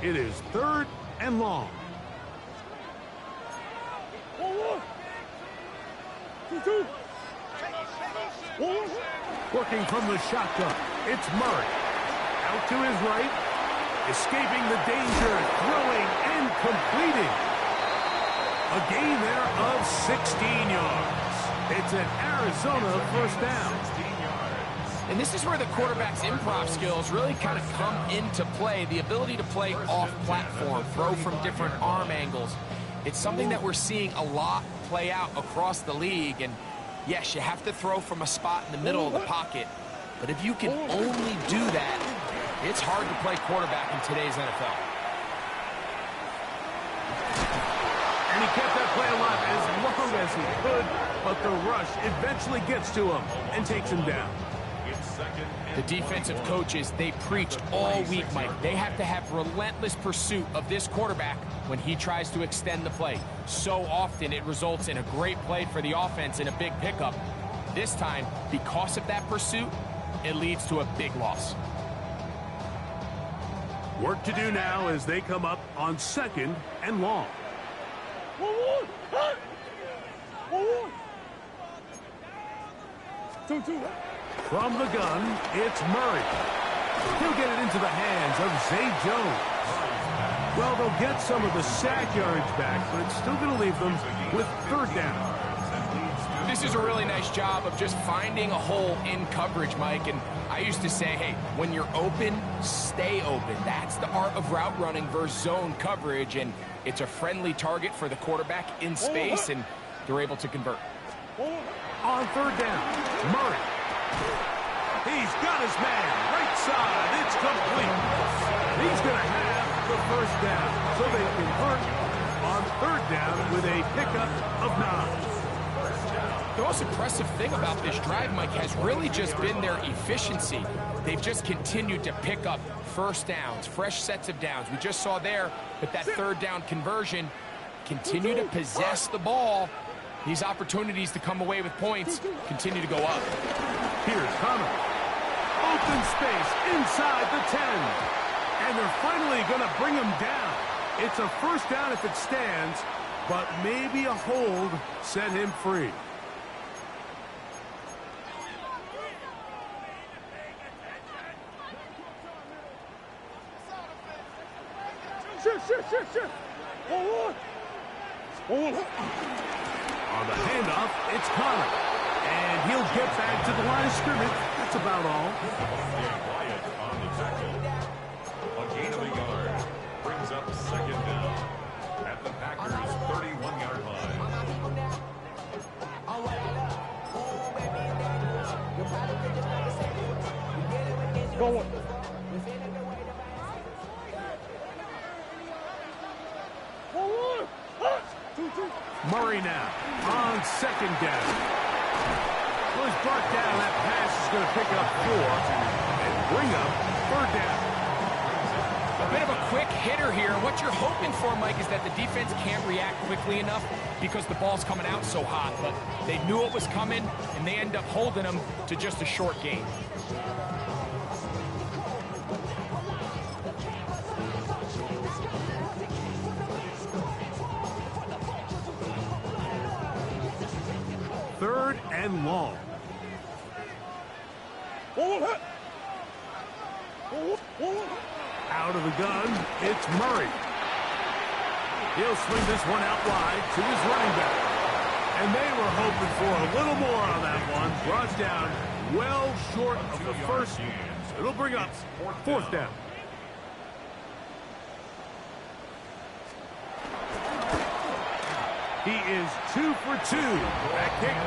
A: It is 3rd and long. Working from the shotgun, it's Murray. Out to his right, escaping the danger, throwing and completing. A gain there of 16 yards. It's an Arizona first down.
B: And this is where the quarterback's improv skills really kind of come into play. The ability to play off-platform, throw from different arm angles. It's something that we're seeing a lot play out across the league. And yes, you have to throw from a spot in the middle of the pocket. But if you can only do that, it's hard to play quarterback in today's NFL.
A: And he kept that play alive as long as he could, but the rush eventually gets to him and takes him down.
B: The defensive coaches, they preached all week, Mike. They have to have relentless pursuit of this quarterback when he tries to extend the play. So often it results in a great play for the offense and a big pickup. This time, because of that pursuit, it leads to a big loss.
A: Work to do now as they come up on 2nd and long. From the gun, it's Murray. He'll get it into the hands of Zay Jones. Well, they'll get some of the sack yards back, but it's still going to leave them with 3rd down.
B: This is a really nice job of just finding a hole in coverage, Mike. And I used to say, hey, when you're open, stay open. That's the art of route running versus zone coverage. And it's a friendly target for the quarterback in space, and they're able to convert.
A: On 3rd down, Murray. He's got his man, right side, it's complete. He's going to have the first down, so they convert on 3rd down with a pickup of 9.
B: The most impressive thing about this drive, Mike, has really just been their efficiency. They've just continued to pick up first downs, fresh sets of downs. We just saw there with that 3rd down conversion, continue to possess the ball. These opportunities to come away with points continue to go up.
A: Here's Connor. Open space inside the 10. And they're finally going to bring him down. It's a first down if it stands, but maybe a hold set him free. Sure. On the handoff, it's Connor. And he'll get back to the line of scrimmage. That's about all.
D: Quiet on the tackle. A gain of a yard. Brings up 2nd down. At the Packers' 31-yard line.
C: Go on.
A: Murray now on second down. Was brought down. That pass is going to pick up 4 and bring up third down.
B: A bit of a quick hitter here. What you're hoping for, Mike, is that the defense can't react quickly enough because the ball's coming out so hot. But they knew it was coming, and they end up holding them to just a short gain.
A: Third and long. Out of the gun, it's Murray. He'll swing this one out wide to his running back. And they were hoping for a little more on that one. Brought down well short of the first. It'll bring up fourth down. He is 2 for 2. That kick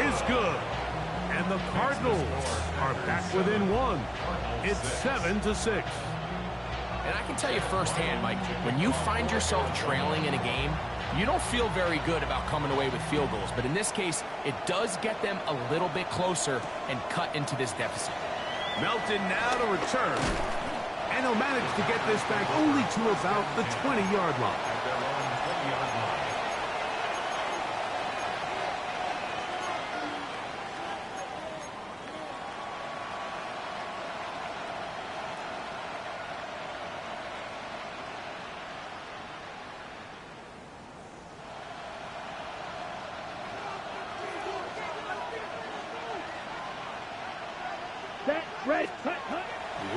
A: is good. And the Cardinals are back within 1. It's 7-6.
B: And I can tell you firsthand, Mike, when you find yourself trailing in a game, you don't feel very good about coming away with field goals. But in this case, it does get them a little bit closer and cut into this deficit.
A: Melton now to return. And he'll manage to get this back only to about the 20-yard line.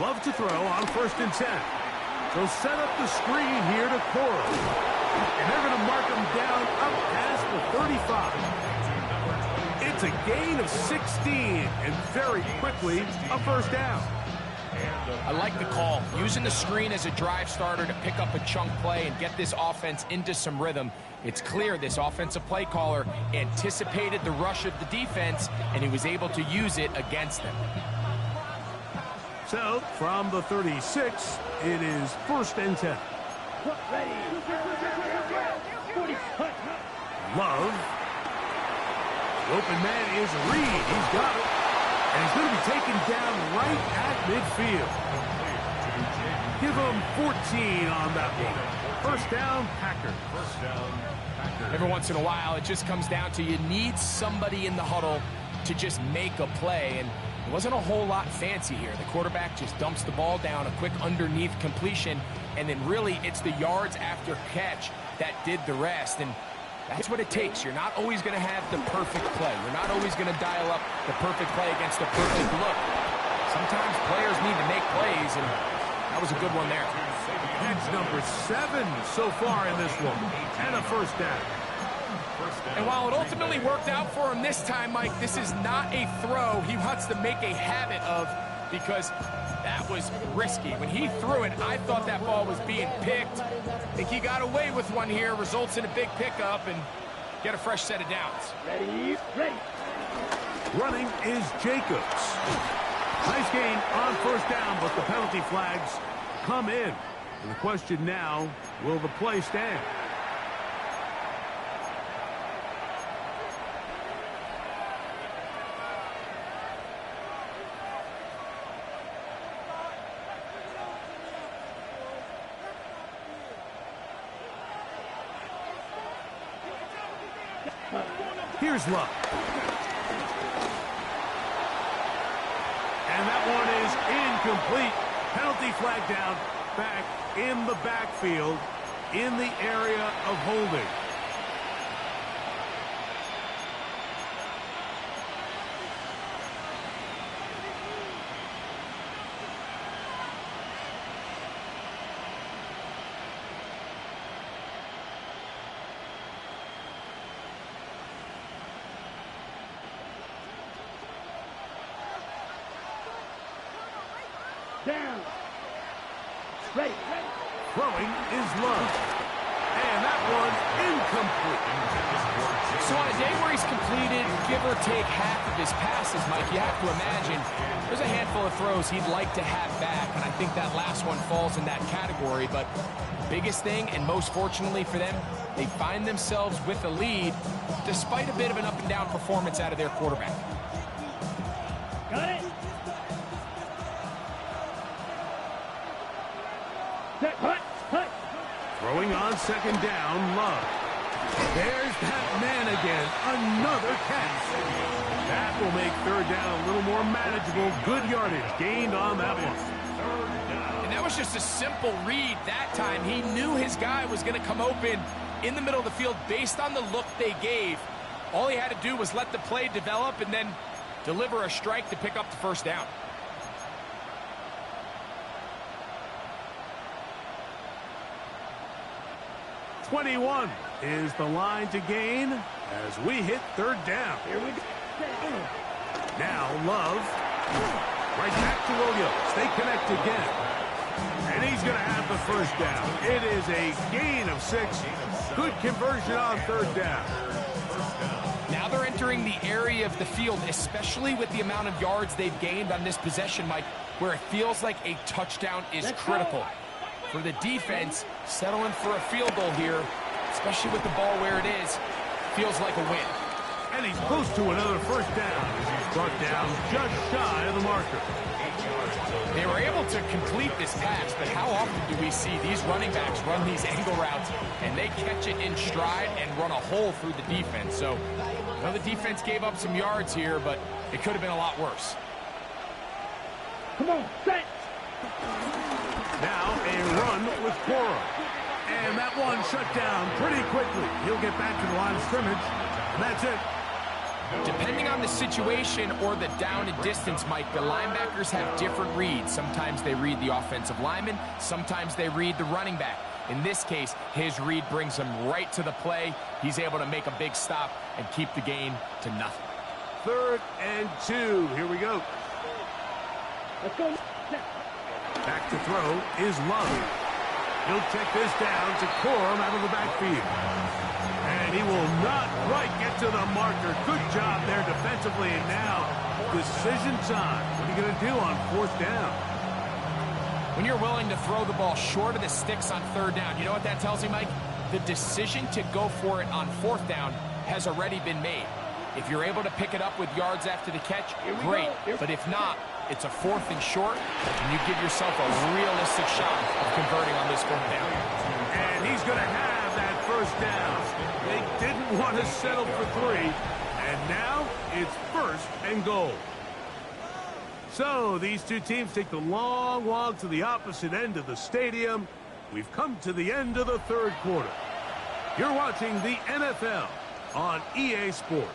A: Love to throw on 1st and 10. They'll set up the screen here to Cora. And they're going to mark him down up past the 35. It's a gain of 16 and very quickly a first down.
B: I like the call. Using the screen as a drive starter to pick up a chunk play and get this offense into some rhythm. It's clear this offensive play caller anticipated the rush of the defense, and he was able to use it against them.
A: So, from the 36, it is 1st and 10. Love. The open man is Reed. He's got it. And he's going to be taken down right at midfield. Give him 14 on that one. First down, Packers.
B: Every once in a while, it just comes down to you need somebody in the huddle to just make a play. And it wasn't a whole lot fancy here. The quarterback just dumps the ball down, a quick underneath completion, and then really it's the yards after catch that did the rest. And that's what it takes. You're not always going to have the perfect play. You're not always going to dial up the perfect play against the perfect look. Sometimes players need to make plays, and that was a good one there.
A: That's number 7 so far in this one, and a first down.
B: And while it ultimately worked out for him this time, Mike, this is not a throw he wants to make a habit of, because that was risky. When he threw it, I thought that ball was being picked. I think he got away with one here, results in a big pickup, and get a fresh set of downs.
C: Ready.
A: Running is Jacobs. Nice gain on first down, but the penalty flags come in. And the question now, will the play stand? Here's Love. And that one is incomplete. Penalty flag down, back in the backfield, in the area of holding.
C: Down. Ready.
A: Throwing is Love. And that one's incomplete.
B: So on a day where he's completed, give or take half of his passes, Mike, you have to imagine there's a handful of throws he'd like to have back, and I think that last one falls in that category. But biggest thing, and most fortunately for them, they find themselves with a lead despite a bit of an up-and-down performance out of their quarterback.
C: Got it. Set, hut, hut.
A: Throwing on second down, Love. There's that man again. Another catch. That will make third down a little more manageable. Good yardage gained on that one.
B: And that was just a simple read that time. He knew his guy was going to come open in the middle of the field based on the look they gave. All he had to do was let the play develop and then deliver a strike to pick up the first down.
A: "21 is the line to gain as we hit third down.
C: Here we go.
A: Now Love. Right back to Williams. They connect again. And he's going to have the first down. It is a gain of 6. Good conversion on third down.
B: Now they're entering the area of the field, especially with the amount of yards they've gained on this possession, Mike, where it feels like a touchdown is critical. For the defense, settling for a field goal here, especially with the ball where it is, feels like a win.
A: And he's close to another first down as he's brought down just shy of the marker.
B: They were able to complete this pass, but how often do we see these running backs run these angle routes and they catch it in stride and run a hole through the defense? So, the defense gave up some yards here, but it could have been a lot worse.
C: Come on, set.
A: Now a run with Cora. And that one shut down pretty quickly. He'll get back to the line of scrimmage, and that's it.
B: Depending on the situation or the down and distance, Mike, the linebackers have different reads. Sometimes they read the offensive lineman, sometimes they read the running back. In this case, his read brings him right to the play. He's able to make a big stop and keep the gain to nothing.
A: 3rd and 2. Here we go.
C: Let's go.
A: Back to throw is Love. He'll check this down to Corum out of the backfield. And he will not quite get to the marker. Good job there defensively. And now, decision time. What are you going to do on 4th down?
B: When you're willing to throw the ball short of the sticks on 3rd down, you know what that tells you, Mike? The decision to go for it on 4th down has already been made. If you're able to pick it up with yards after the catch, great. But if not, it's a 4th and short, and you give yourself a realistic shot of converting on this 4th down.
A: And he's going to have that first down. They didn't want to settle for 3, and now it's 1st and goal. So these two teams take the long walk to the opposite end of the stadium. We've come to the end of the 3rd quarter. You're watching the NFL on EA Sports.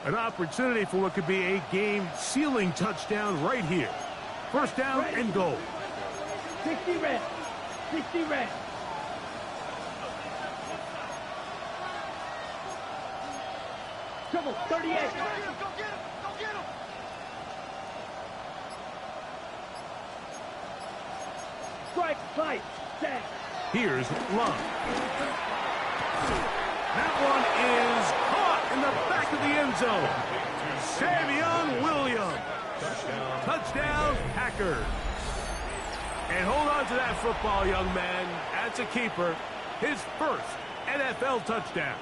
A: An opportunity for what could be a game-sealing touchdown right here. 1st down and goal.
C: 60 red. 60 red. Trouble, 38. Go get him, go get him, go get him. Strike, fight, set.
A: Here's Love. That one is caught in the back of the end zone. Savion Williams. Touchdown, Packers. And hold on to that football, young man. That's a keeper. His 1st NFL touchdown.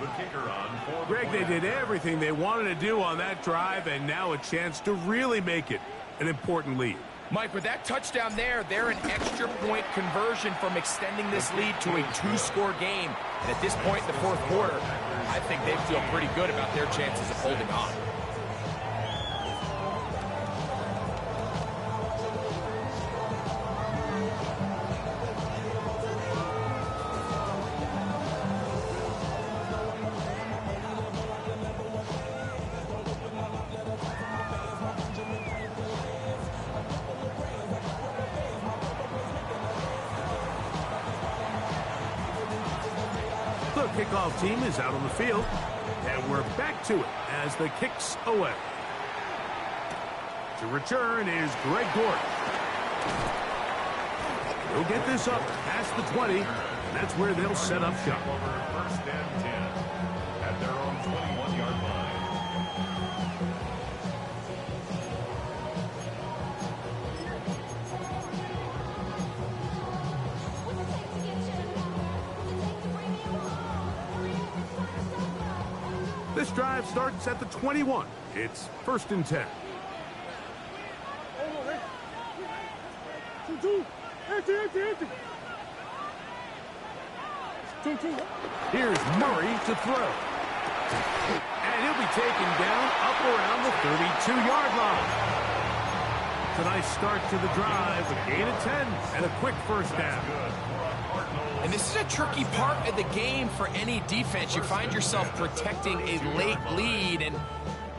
D: The kicker on for
A: Greg, they did everything they wanted to do on that drive, and now a chance to really make it an important lead.
B: Mike, with that touchdown there, they're an extra point conversion from extending this lead to a 2-score game. And at this point in the 4th quarter, I think they feel pretty good about their chances of holding on.
A: The kickoff team is out on the field, and we're back to it as the kick's away. To return is Greg Gordon. They'll get this up past the 20, and that's where they'll set up shop.
D: First and 10 at their own 21-yard line.
A: This drive starts at the 21. It's first and 10. Here's Murray to throw. And he'll be taken down up around the 32-yard line. It's a nice start to the drive, a gain of 10 and a quick first down.
B: And this is a tricky part of the game for any defense. You find yourself protecting a late lead, and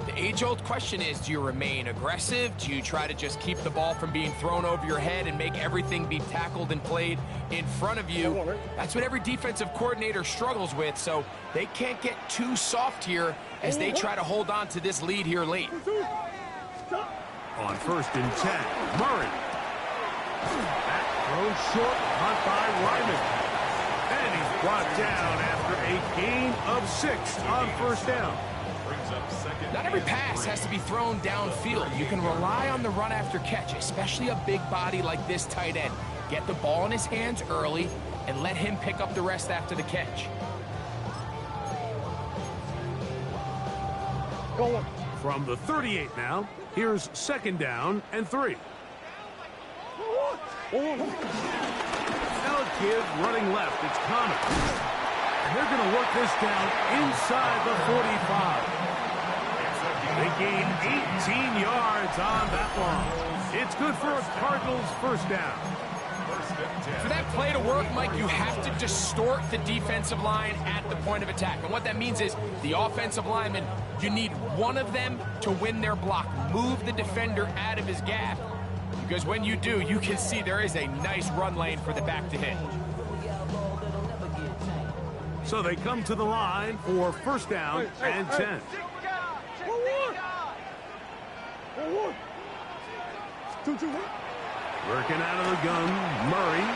B: the age-old question is, do you remain aggressive? Do you try to just keep the ball from being thrown over your head and make everything be tackled and played in front of you? That's what every defensive coordinator struggles with, so they can't get too soft here as they try to hold on to this lead here late.
A: On first and 10, Murray. That throw short, caught by Ryman. And he's brought down after a gain of 6 on first down.
B: Not every pass has to be thrown downfield. You can rely on the run after catch, especially a big body like this tight end. Get the ball in his hands early and let him pick up the rest after the catch.
A: From the 38 now, here's second down and 3. Now a kid running left. It's Connor. And they're going to work this down inside the 45. They gain 18 yards on that one. It's good for a Cardinals first down.
B: For that play to work, Mike, you have to distort the defensive line at the point of attack. And what that means is the offensive lineman, you need one of them to win their block. Move the defender out of his gap. Because when you do, you can see there is a nice run lane for the back to hit.
A: So they come to the line for first down and 10. Working out of the gun, Murray.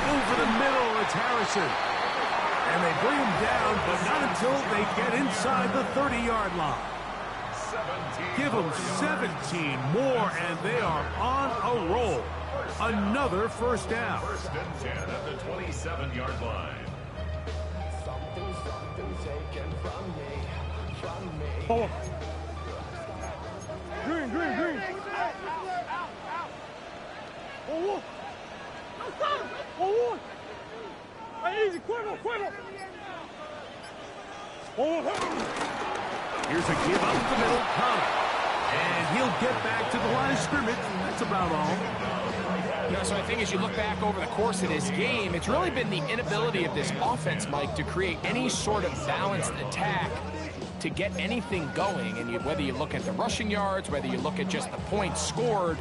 A: Over the middle, it's Harrison. And they bring him down, but not until they get inside the 30-yard line. Give them 17 more, and they are on a roll. Another first down.
D: First and 10 at the 27-yard line.
C: Oh. Green. Oh. Easy, quiver.
A: Here's a give up the middle, Connor. And he'll get back to the line of scrimmage. That's about all.
B: You know, so I think as you look back over the course of this game, it's really been the inability of this offense, Mike, to create any sort of balanced attack to get anything going. And whether you look at the rushing yards, whether you look at just the points scored,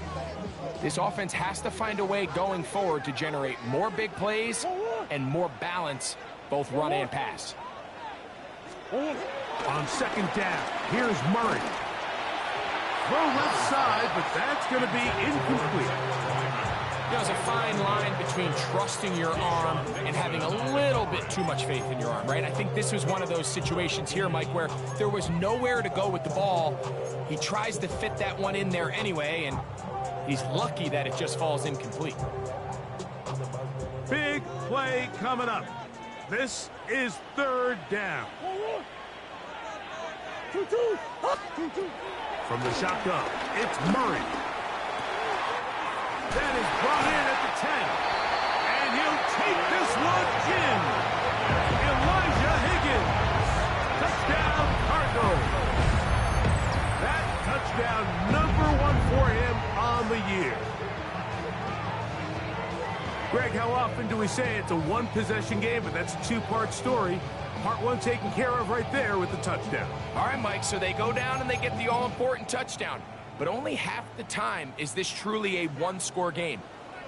B: this offense has to find a way going forward to generate more big plays and more balance, both run and pass.
A: On second down, here's Murray. Throw left side, but that's going to be incomplete.
B: There's a fine line between trusting your arm and having a little bit too much faith in your arm, right? I think this was one of those situations here, Mike, where there was nowhere to go with the ball. He tries to fit that one in there anyway, and he's lucky that it just falls incomplete.
A: Big play coming up. This is third down. From the shotgun, it's Murray. That is brought in at the 10. And he'll take this one in. Elijah Higgins. Touchdown, Cardinals. That touchdown #1 for him on the year. Greg, how often do we say it's a one-possession game, but that's a two-part story? Part one taken care of right there with the touchdown.
B: All right, Mike, so they go down and they get the all-important touchdown. But only half the time is this truly a one-score game.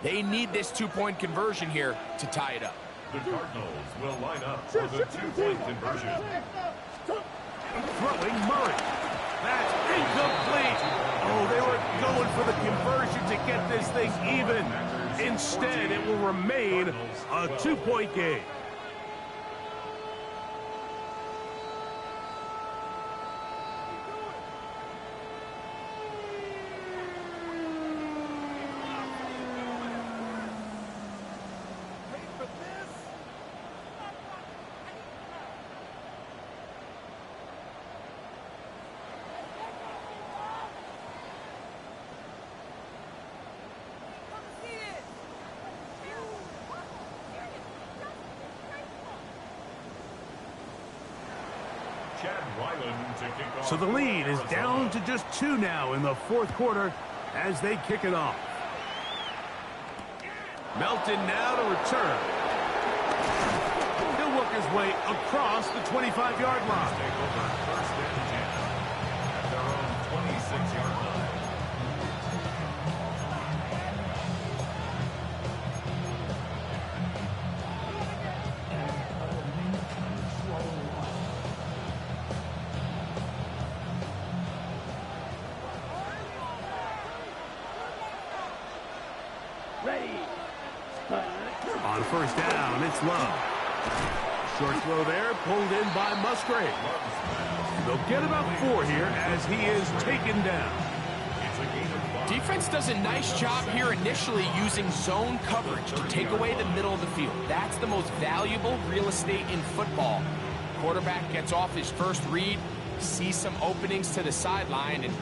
B: They need this two-point conversion here to tie it up.
D: The Cardinals will line up for the two-point conversion.
A: Throwing Murray. That's incomplete. Oh, they were going for the conversion to get this thing even. Instead, it will remain a 2-point game. So the lead is down to just 2 now in the fourth quarter as they kick it off. Melton now to return. He'll work his way across the 25-yard line.
D: Take over first and 10 at their own 26-yard line.
A: On first down, it's Love. Short throw there, pulled in by Musgrave. They'll get about 4 here as he is taken down.
B: Defense does a nice job here initially using zone coverage to take away the middle of the field. That's the most valuable real estate in football. Quarterback gets off his first read, sees some openings to the sideline, and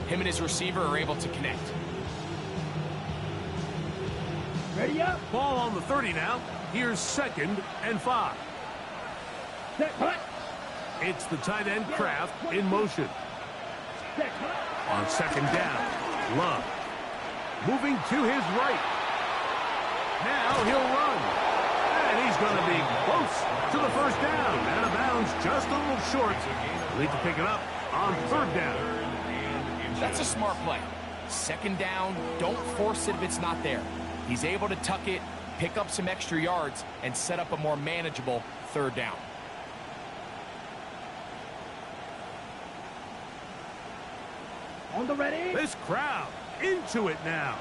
B: him and his receiver are able to connect.
C: Ready up.
A: Ball on the 30 now. Here's 2nd and 5.
C: Set hut.
A: It's the tight end Kraft in motion.
C: Set hut.
A: On 2nd down, Love. Moving to his right. Now he'll run. And he's going to be close to the first down. Out of bounds just a little short. Need to pick it up on 3rd down.
B: That's a smart play. 2nd down, don't force it if it's not there. He's able to tuck it, pick up some extra yards, and set up a more manageable 3rd down.
C: On the ready.
A: This crowd into it now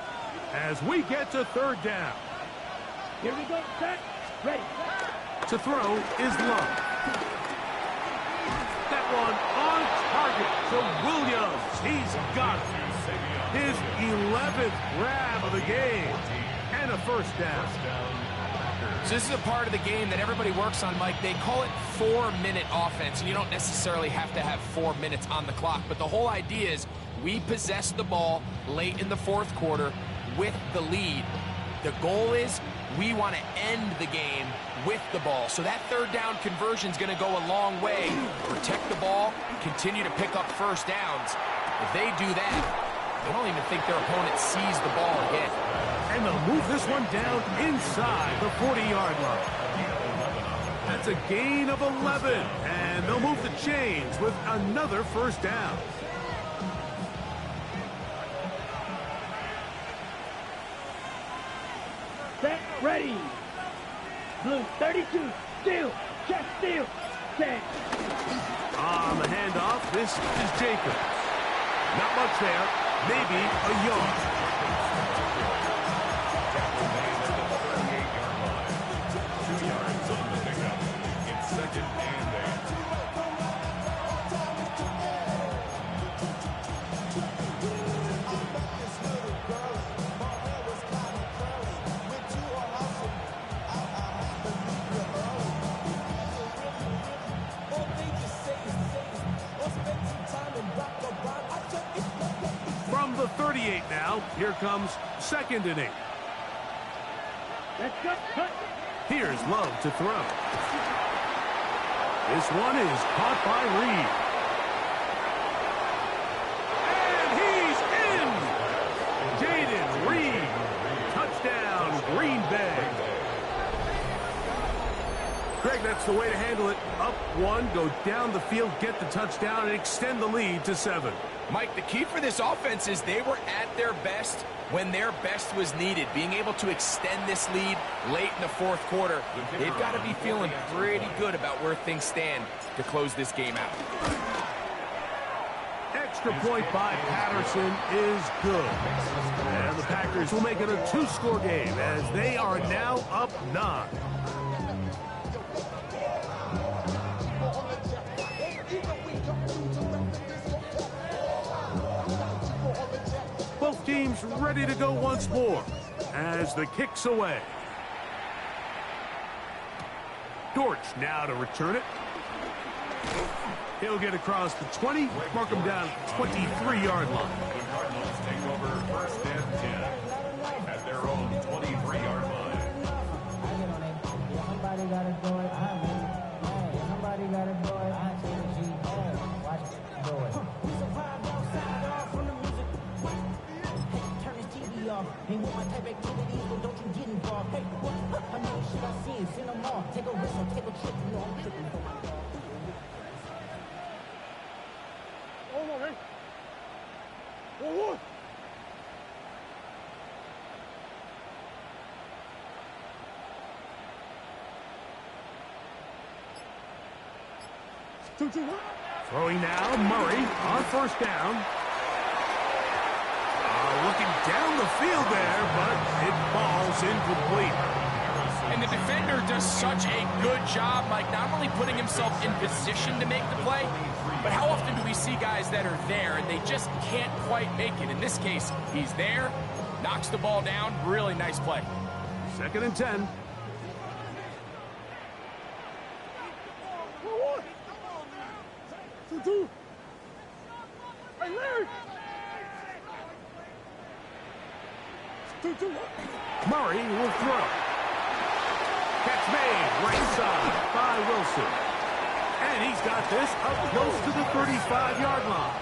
A: as we get to 3rd down.
C: Here we go. Set. Ready.
A: To throw is Love. That one on target to Williams. He's got it. His 11th grab of the game. And a first down.
B: So this is a part of the game that everybody works on, Mike. They call it 4-minute offense, and you don't necessarily have to have 4 minutes on the clock. But the whole idea is we possess the ball late in the fourth quarter with the lead. The goal is we want to end the game with the ball. So that 3rd down conversion is going to go a long way. Protect the ball, continue to pick up first downs. If they do that, I don't even think their opponent sees the ball again.
A: And they'll move this one down inside the 40-yard line. That's a gain of 11. And they'll move the chains with another first down.
C: Set. Ready. Blue 32. Steal. Check. Steal. Set.
A: On the handoff, this is Jacobs. Not much there. Maybe a yard. From the 38 now, here comes 2nd and 8.
C: Let's go. Cut.
A: Here's Love to throw. This one is caught by Reed. And he's in! Jaden Reed. Touchdown, Green Bay. Craig, that's the way to handle it. Up 1, go down the field, get the touchdown, and extend the lead to 7.
B: Mike, the key for this offense is they were at their best when their best was needed. Being able to extend this lead late in the fourth quarter, they've got to be feeling pretty good about where things stand to close this game out.
A: extra point by Patterson is good. And the Packers will make it a two-score game as they are now up 9. Both teams ready to go once more as the kick's away. Dortch now to return it. He'll get across the 20, mark him down at the 23-yard line.
D: The Cardinals take over first and 10 at their own 23-yard line.
E: Somebody gotta do it. Somebody gotta do it. SSG. Watch it. Do it. We survived outside off from the music. Hey, turn this TV off. Ain't want my type activities, but don't you get involved. Hey, what? I know shit I seen them all. Take a risk or take a trip. You know I'm tripping for my dog.
C: Hold on, hey. Hold on.
A: Throwing now, Murray on first down. Looking down the field there, but it falls incomplete.
B: And the defender does such a good job, Mike, not only putting himself in position to make the play, but how often do we see guys that are there and they just can't quite make it? In this case, he's there, knocks the ball down, really nice play.
A: 2nd and 10.
C: Hey, Larry!
A: Murray will throw. Catch made, right side by Wilson. And he's got this up close to the 35-yard line.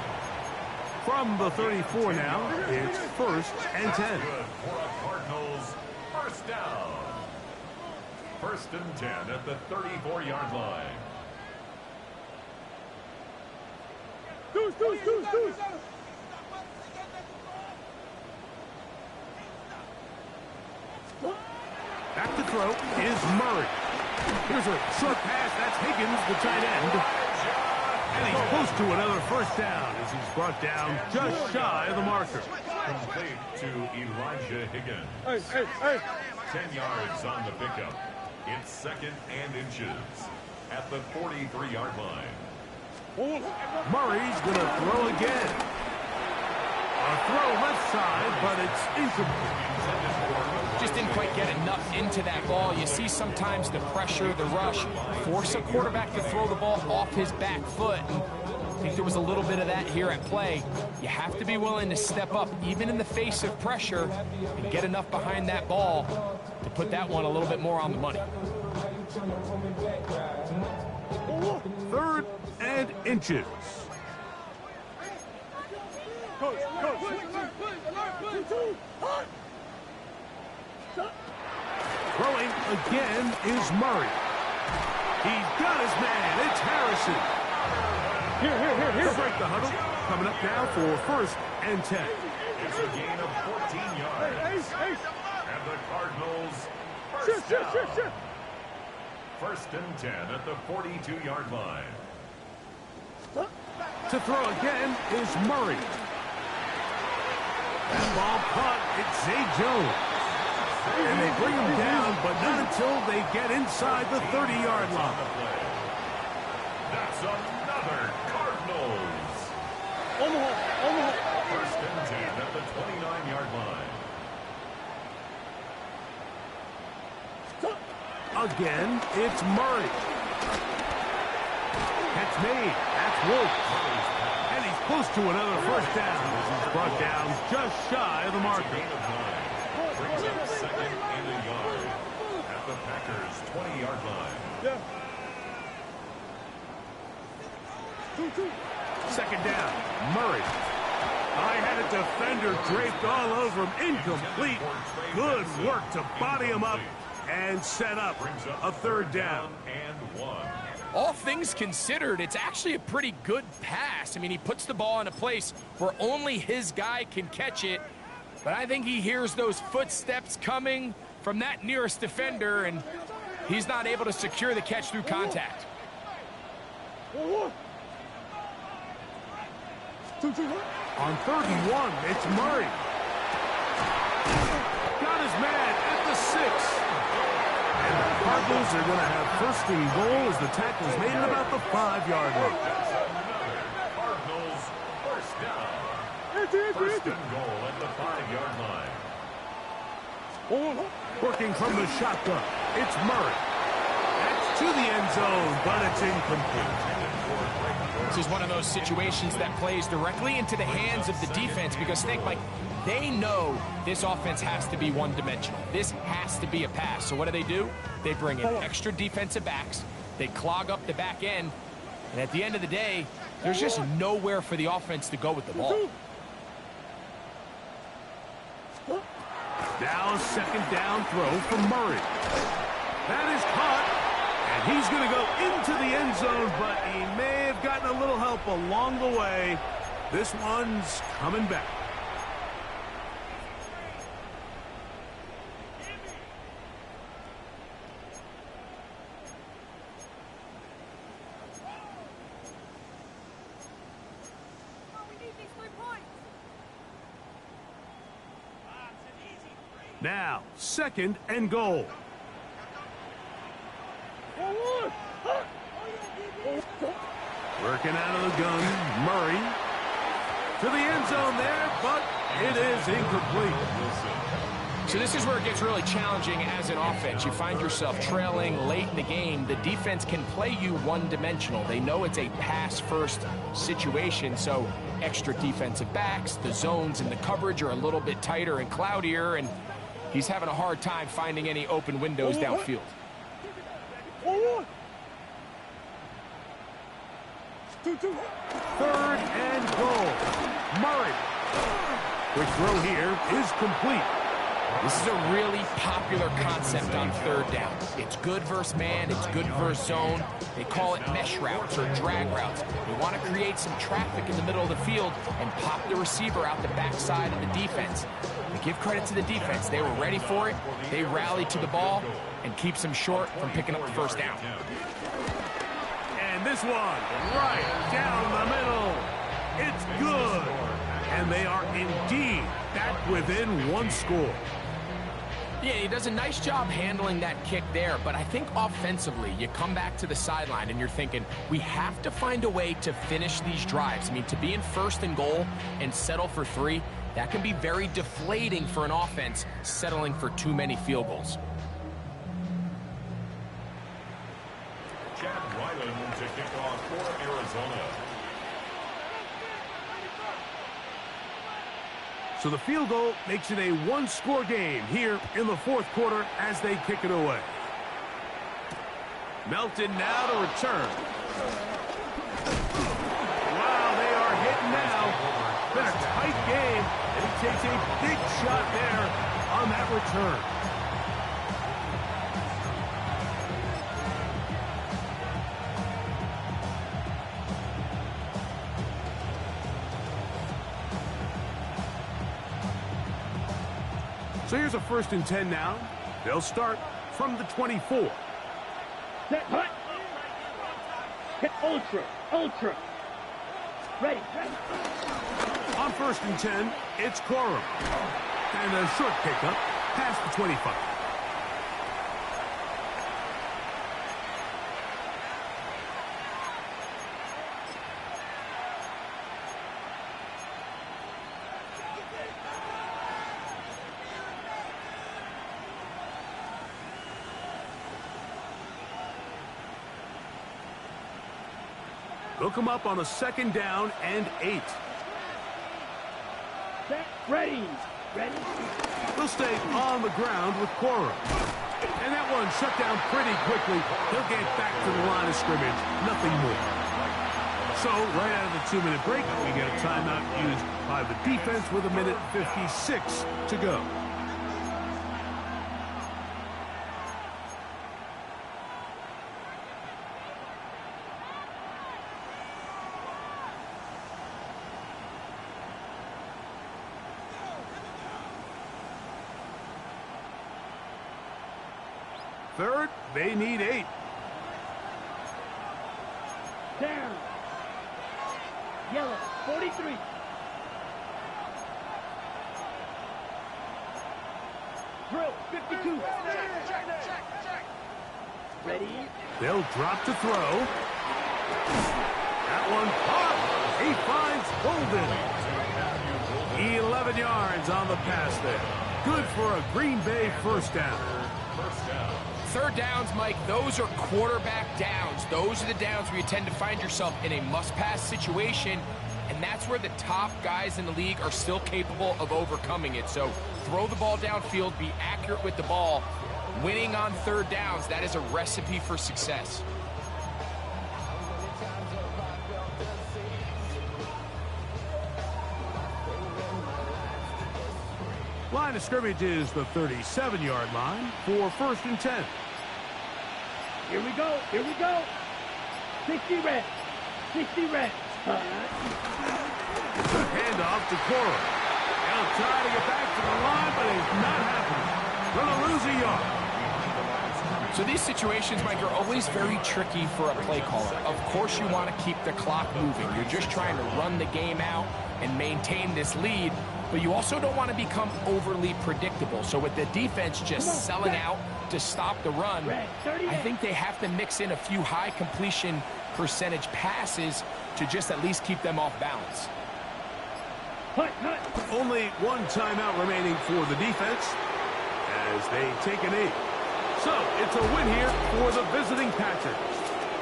A: From the 34 now, it's 1st and 10.
D: Good for a Cardinals first down. 1st and 10 at the 34-yard line.
C: Deuce!
A: Back to throw is Murray. Here's a short pass. That's Higgins, the tight end. And he's close to another first down as he's brought down just shy of the marker.
D: Complete to Elijah Higgins.
C: Hey!
D: 10 yards on the pickup. It's 2nd and inches at the 43-yard line.
A: Murray's going to throw again. A throw left side, but it's incomplete.
B: Just didn't quite get enough into that ball. You see sometimes the pressure, the rush, force a quarterback to throw the ball off his back foot. And I think there was a little bit of that here at play. You have to be willing to step up, even in the face of pressure, and get enough behind that ball to put that one a little bit more on the money.
A: 3rd and inches. Throwing again is Murray. He's got his man. It's Harrison.
C: Here.
A: He'll break the huddle. Coming up now for 1st and 10.
D: It's a gain of 14 yards.
C: Hey.
D: And the Cardinals first down. 1st and 10 at the 42-yard line.
A: To throw again is Murray. That ball caught. It's Zay Jones. And they bring him down, but not until they get inside the 30-yard line.
D: That's another Cardinals.
C: Omaha.
D: 1st and 10 at the 29-yard line.
A: Again, it's Murray. Catch made. That's Wolf. And he's close to another first down as he's brought down just shy of the marker.
D: Gain of 9. Brings up 2nd and a yard at the Packers' 20-yard line.
C: Yeah.
A: 2nd down, Murray. I had a defender draped all over him. Incomplete. Good work to body him up and set up a 3rd down.
D: And 1.
B: All things considered, it's actually a pretty good pass. I mean, he puts the ball in a place where only his guy can catch it. But I think he hears those footsteps coming from that nearest defender, and he's not able to secure the catch through contact.
A: On 31, it's Murray. Got his man at the 6. And the Cardinals are going to have first and goal as the tackle's made at about the 5-yard line.
D: Cardinals first down. First and goal at the 5-yard line.
A: Working from the shotgun, it's Murray. That's to the end zone, but it's incomplete.
B: This is one of those situations that plays directly into the hands of the defense because, Mike, they know this offense has to be one-dimensional. This has to be a pass. So what do? They bring in extra defensive backs. They clog up the back end. And at the end of the day, there's just nowhere for the offense to go with the ball.
A: Now a second down throw from Murray. That is caught. And he's going to go into the end zone, but he may have gotten a little help along the way. This one's coming back. Now, second and goal. Working out of the gun, Murray. To the end zone there, but it is incomplete.
B: So this is where it gets really challenging as an offense. You find yourself trailing late in the game. The defense can play you one-dimensional. They know it's a pass-first situation, so extra defensive backs, the zones and the coverage are a little bit tighter and cloudier, and he's having a hard time finding any open windows downfield.
A: Third and goal. Murray. Quick throw here is complete.
B: This is a really popular concept on third down. It's good versus man, it's good versus zone. They call it mesh routes or drag routes. They want to create some traffic in the middle of the field and pop the receiver out the backside of the defense. They give credit to the defense. They were ready for it. They rallied to the ball and keeps them short from picking up the first down.
A: And this one right down the middle. It's good. And they are indeed back within one score.
B: Yeah, he does a nice job handling that kick there, but I think offensively, you come back to the sideline and you're thinking, we have to find a way to finish these drives. I mean, to be in first and goal and settle for 3, that can be very deflating for an offense settling for too many field goals.
D: Chad Ryland to kick off for Arizona.
A: So the field goal makes it a one-score game here in the fourth quarter as they kick it away. Melton now to return. Wow, they are hitting now. Been a tight game, and he takes a big shot there on that return. So here's a 1st and 10 now. They'll start from the 24.
C: Set, hut. Hit ultra. Ready.
A: On 1st and 10, it's Corum. And a short pickup past the 25. They'll come up on a 2nd down and 8.
C: Set, ready.
A: They'll stay on the ground with Corum. And that one shut down pretty quickly. He'll get back to the line of scrimmage. Nothing more. So, right out of the 2-minute break, we get a timeout used by the defense with 1:56 to go. Third, they need 8.
C: Down. Yellow. 43. Drill, 52. Check. Ready?
A: They'll drop to throw. That one caught. He finds Golden. 11 yards on the pass there. Good for a Green Bay first down.
B: Third downs, Mike, those are quarterback downs. Those are the downs where you tend to find yourself in a must-pass situation, and that's where the top guys in the league are still capable of overcoming it. So throw the ball downfield, be accurate with the ball. Winning on third downs, that is a recipe for success.
A: Line of scrimmage is the 37-yard line for 1st and 10.
C: Here we go. 60 reps.
A: Handoff to Cora. They'll try to get back to the line, but it's not happening. Gonna lose a yard.
B: So these situations, Mike, are always very tricky for a play caller. Of course you want to keep the clock moving. You're just trying to run the game out and maintain this lead, but you also don't want to become overly predictable. So with the defense just selling out to stop the run, I think they have to mix in a few high completion percentage passes to just at least keep them off balance.
A: Only one timeout remaining for the defense as they take a knee. So it's a win here for the visiting Packers.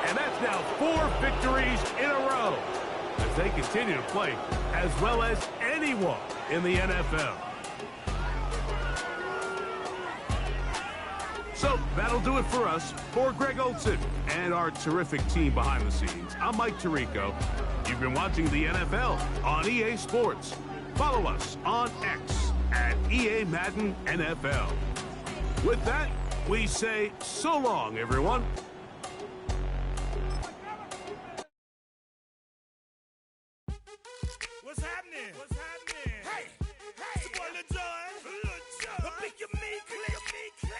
A: And that's now 4 victories in a row as they continue to play as well as anyone in the NFL. So that'll do it for us. For Greg Olson and our terrific team behind the scenes, I'm Mike Tirico. You've been watching the NFL on EA Sports. Follow us on X at EA Madden NFL. With that, we say so long, everyone.
F: What's happening? Hey, it's your boy Lil Jon. Pick your meat click.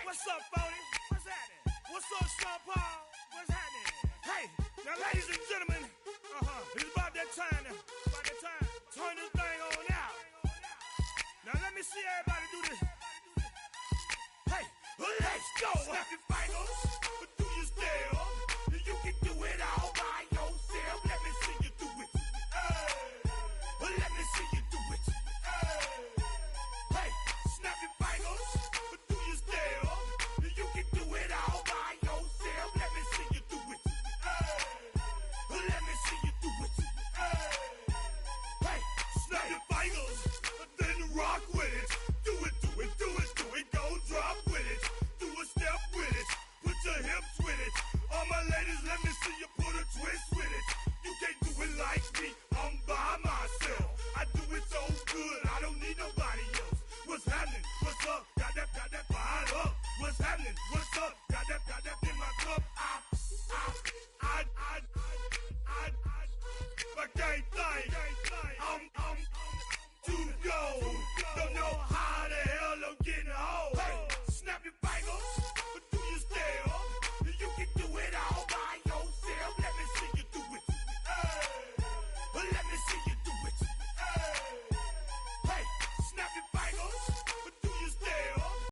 F: What's up, Phony? What's happening? What's up, Sean Paul? What's happening? Hey, now, ladies and gentlemen, it's about that time. Turn this thing on out. Now, let me see everybody do this. Hey, let's go. Snap your fingers.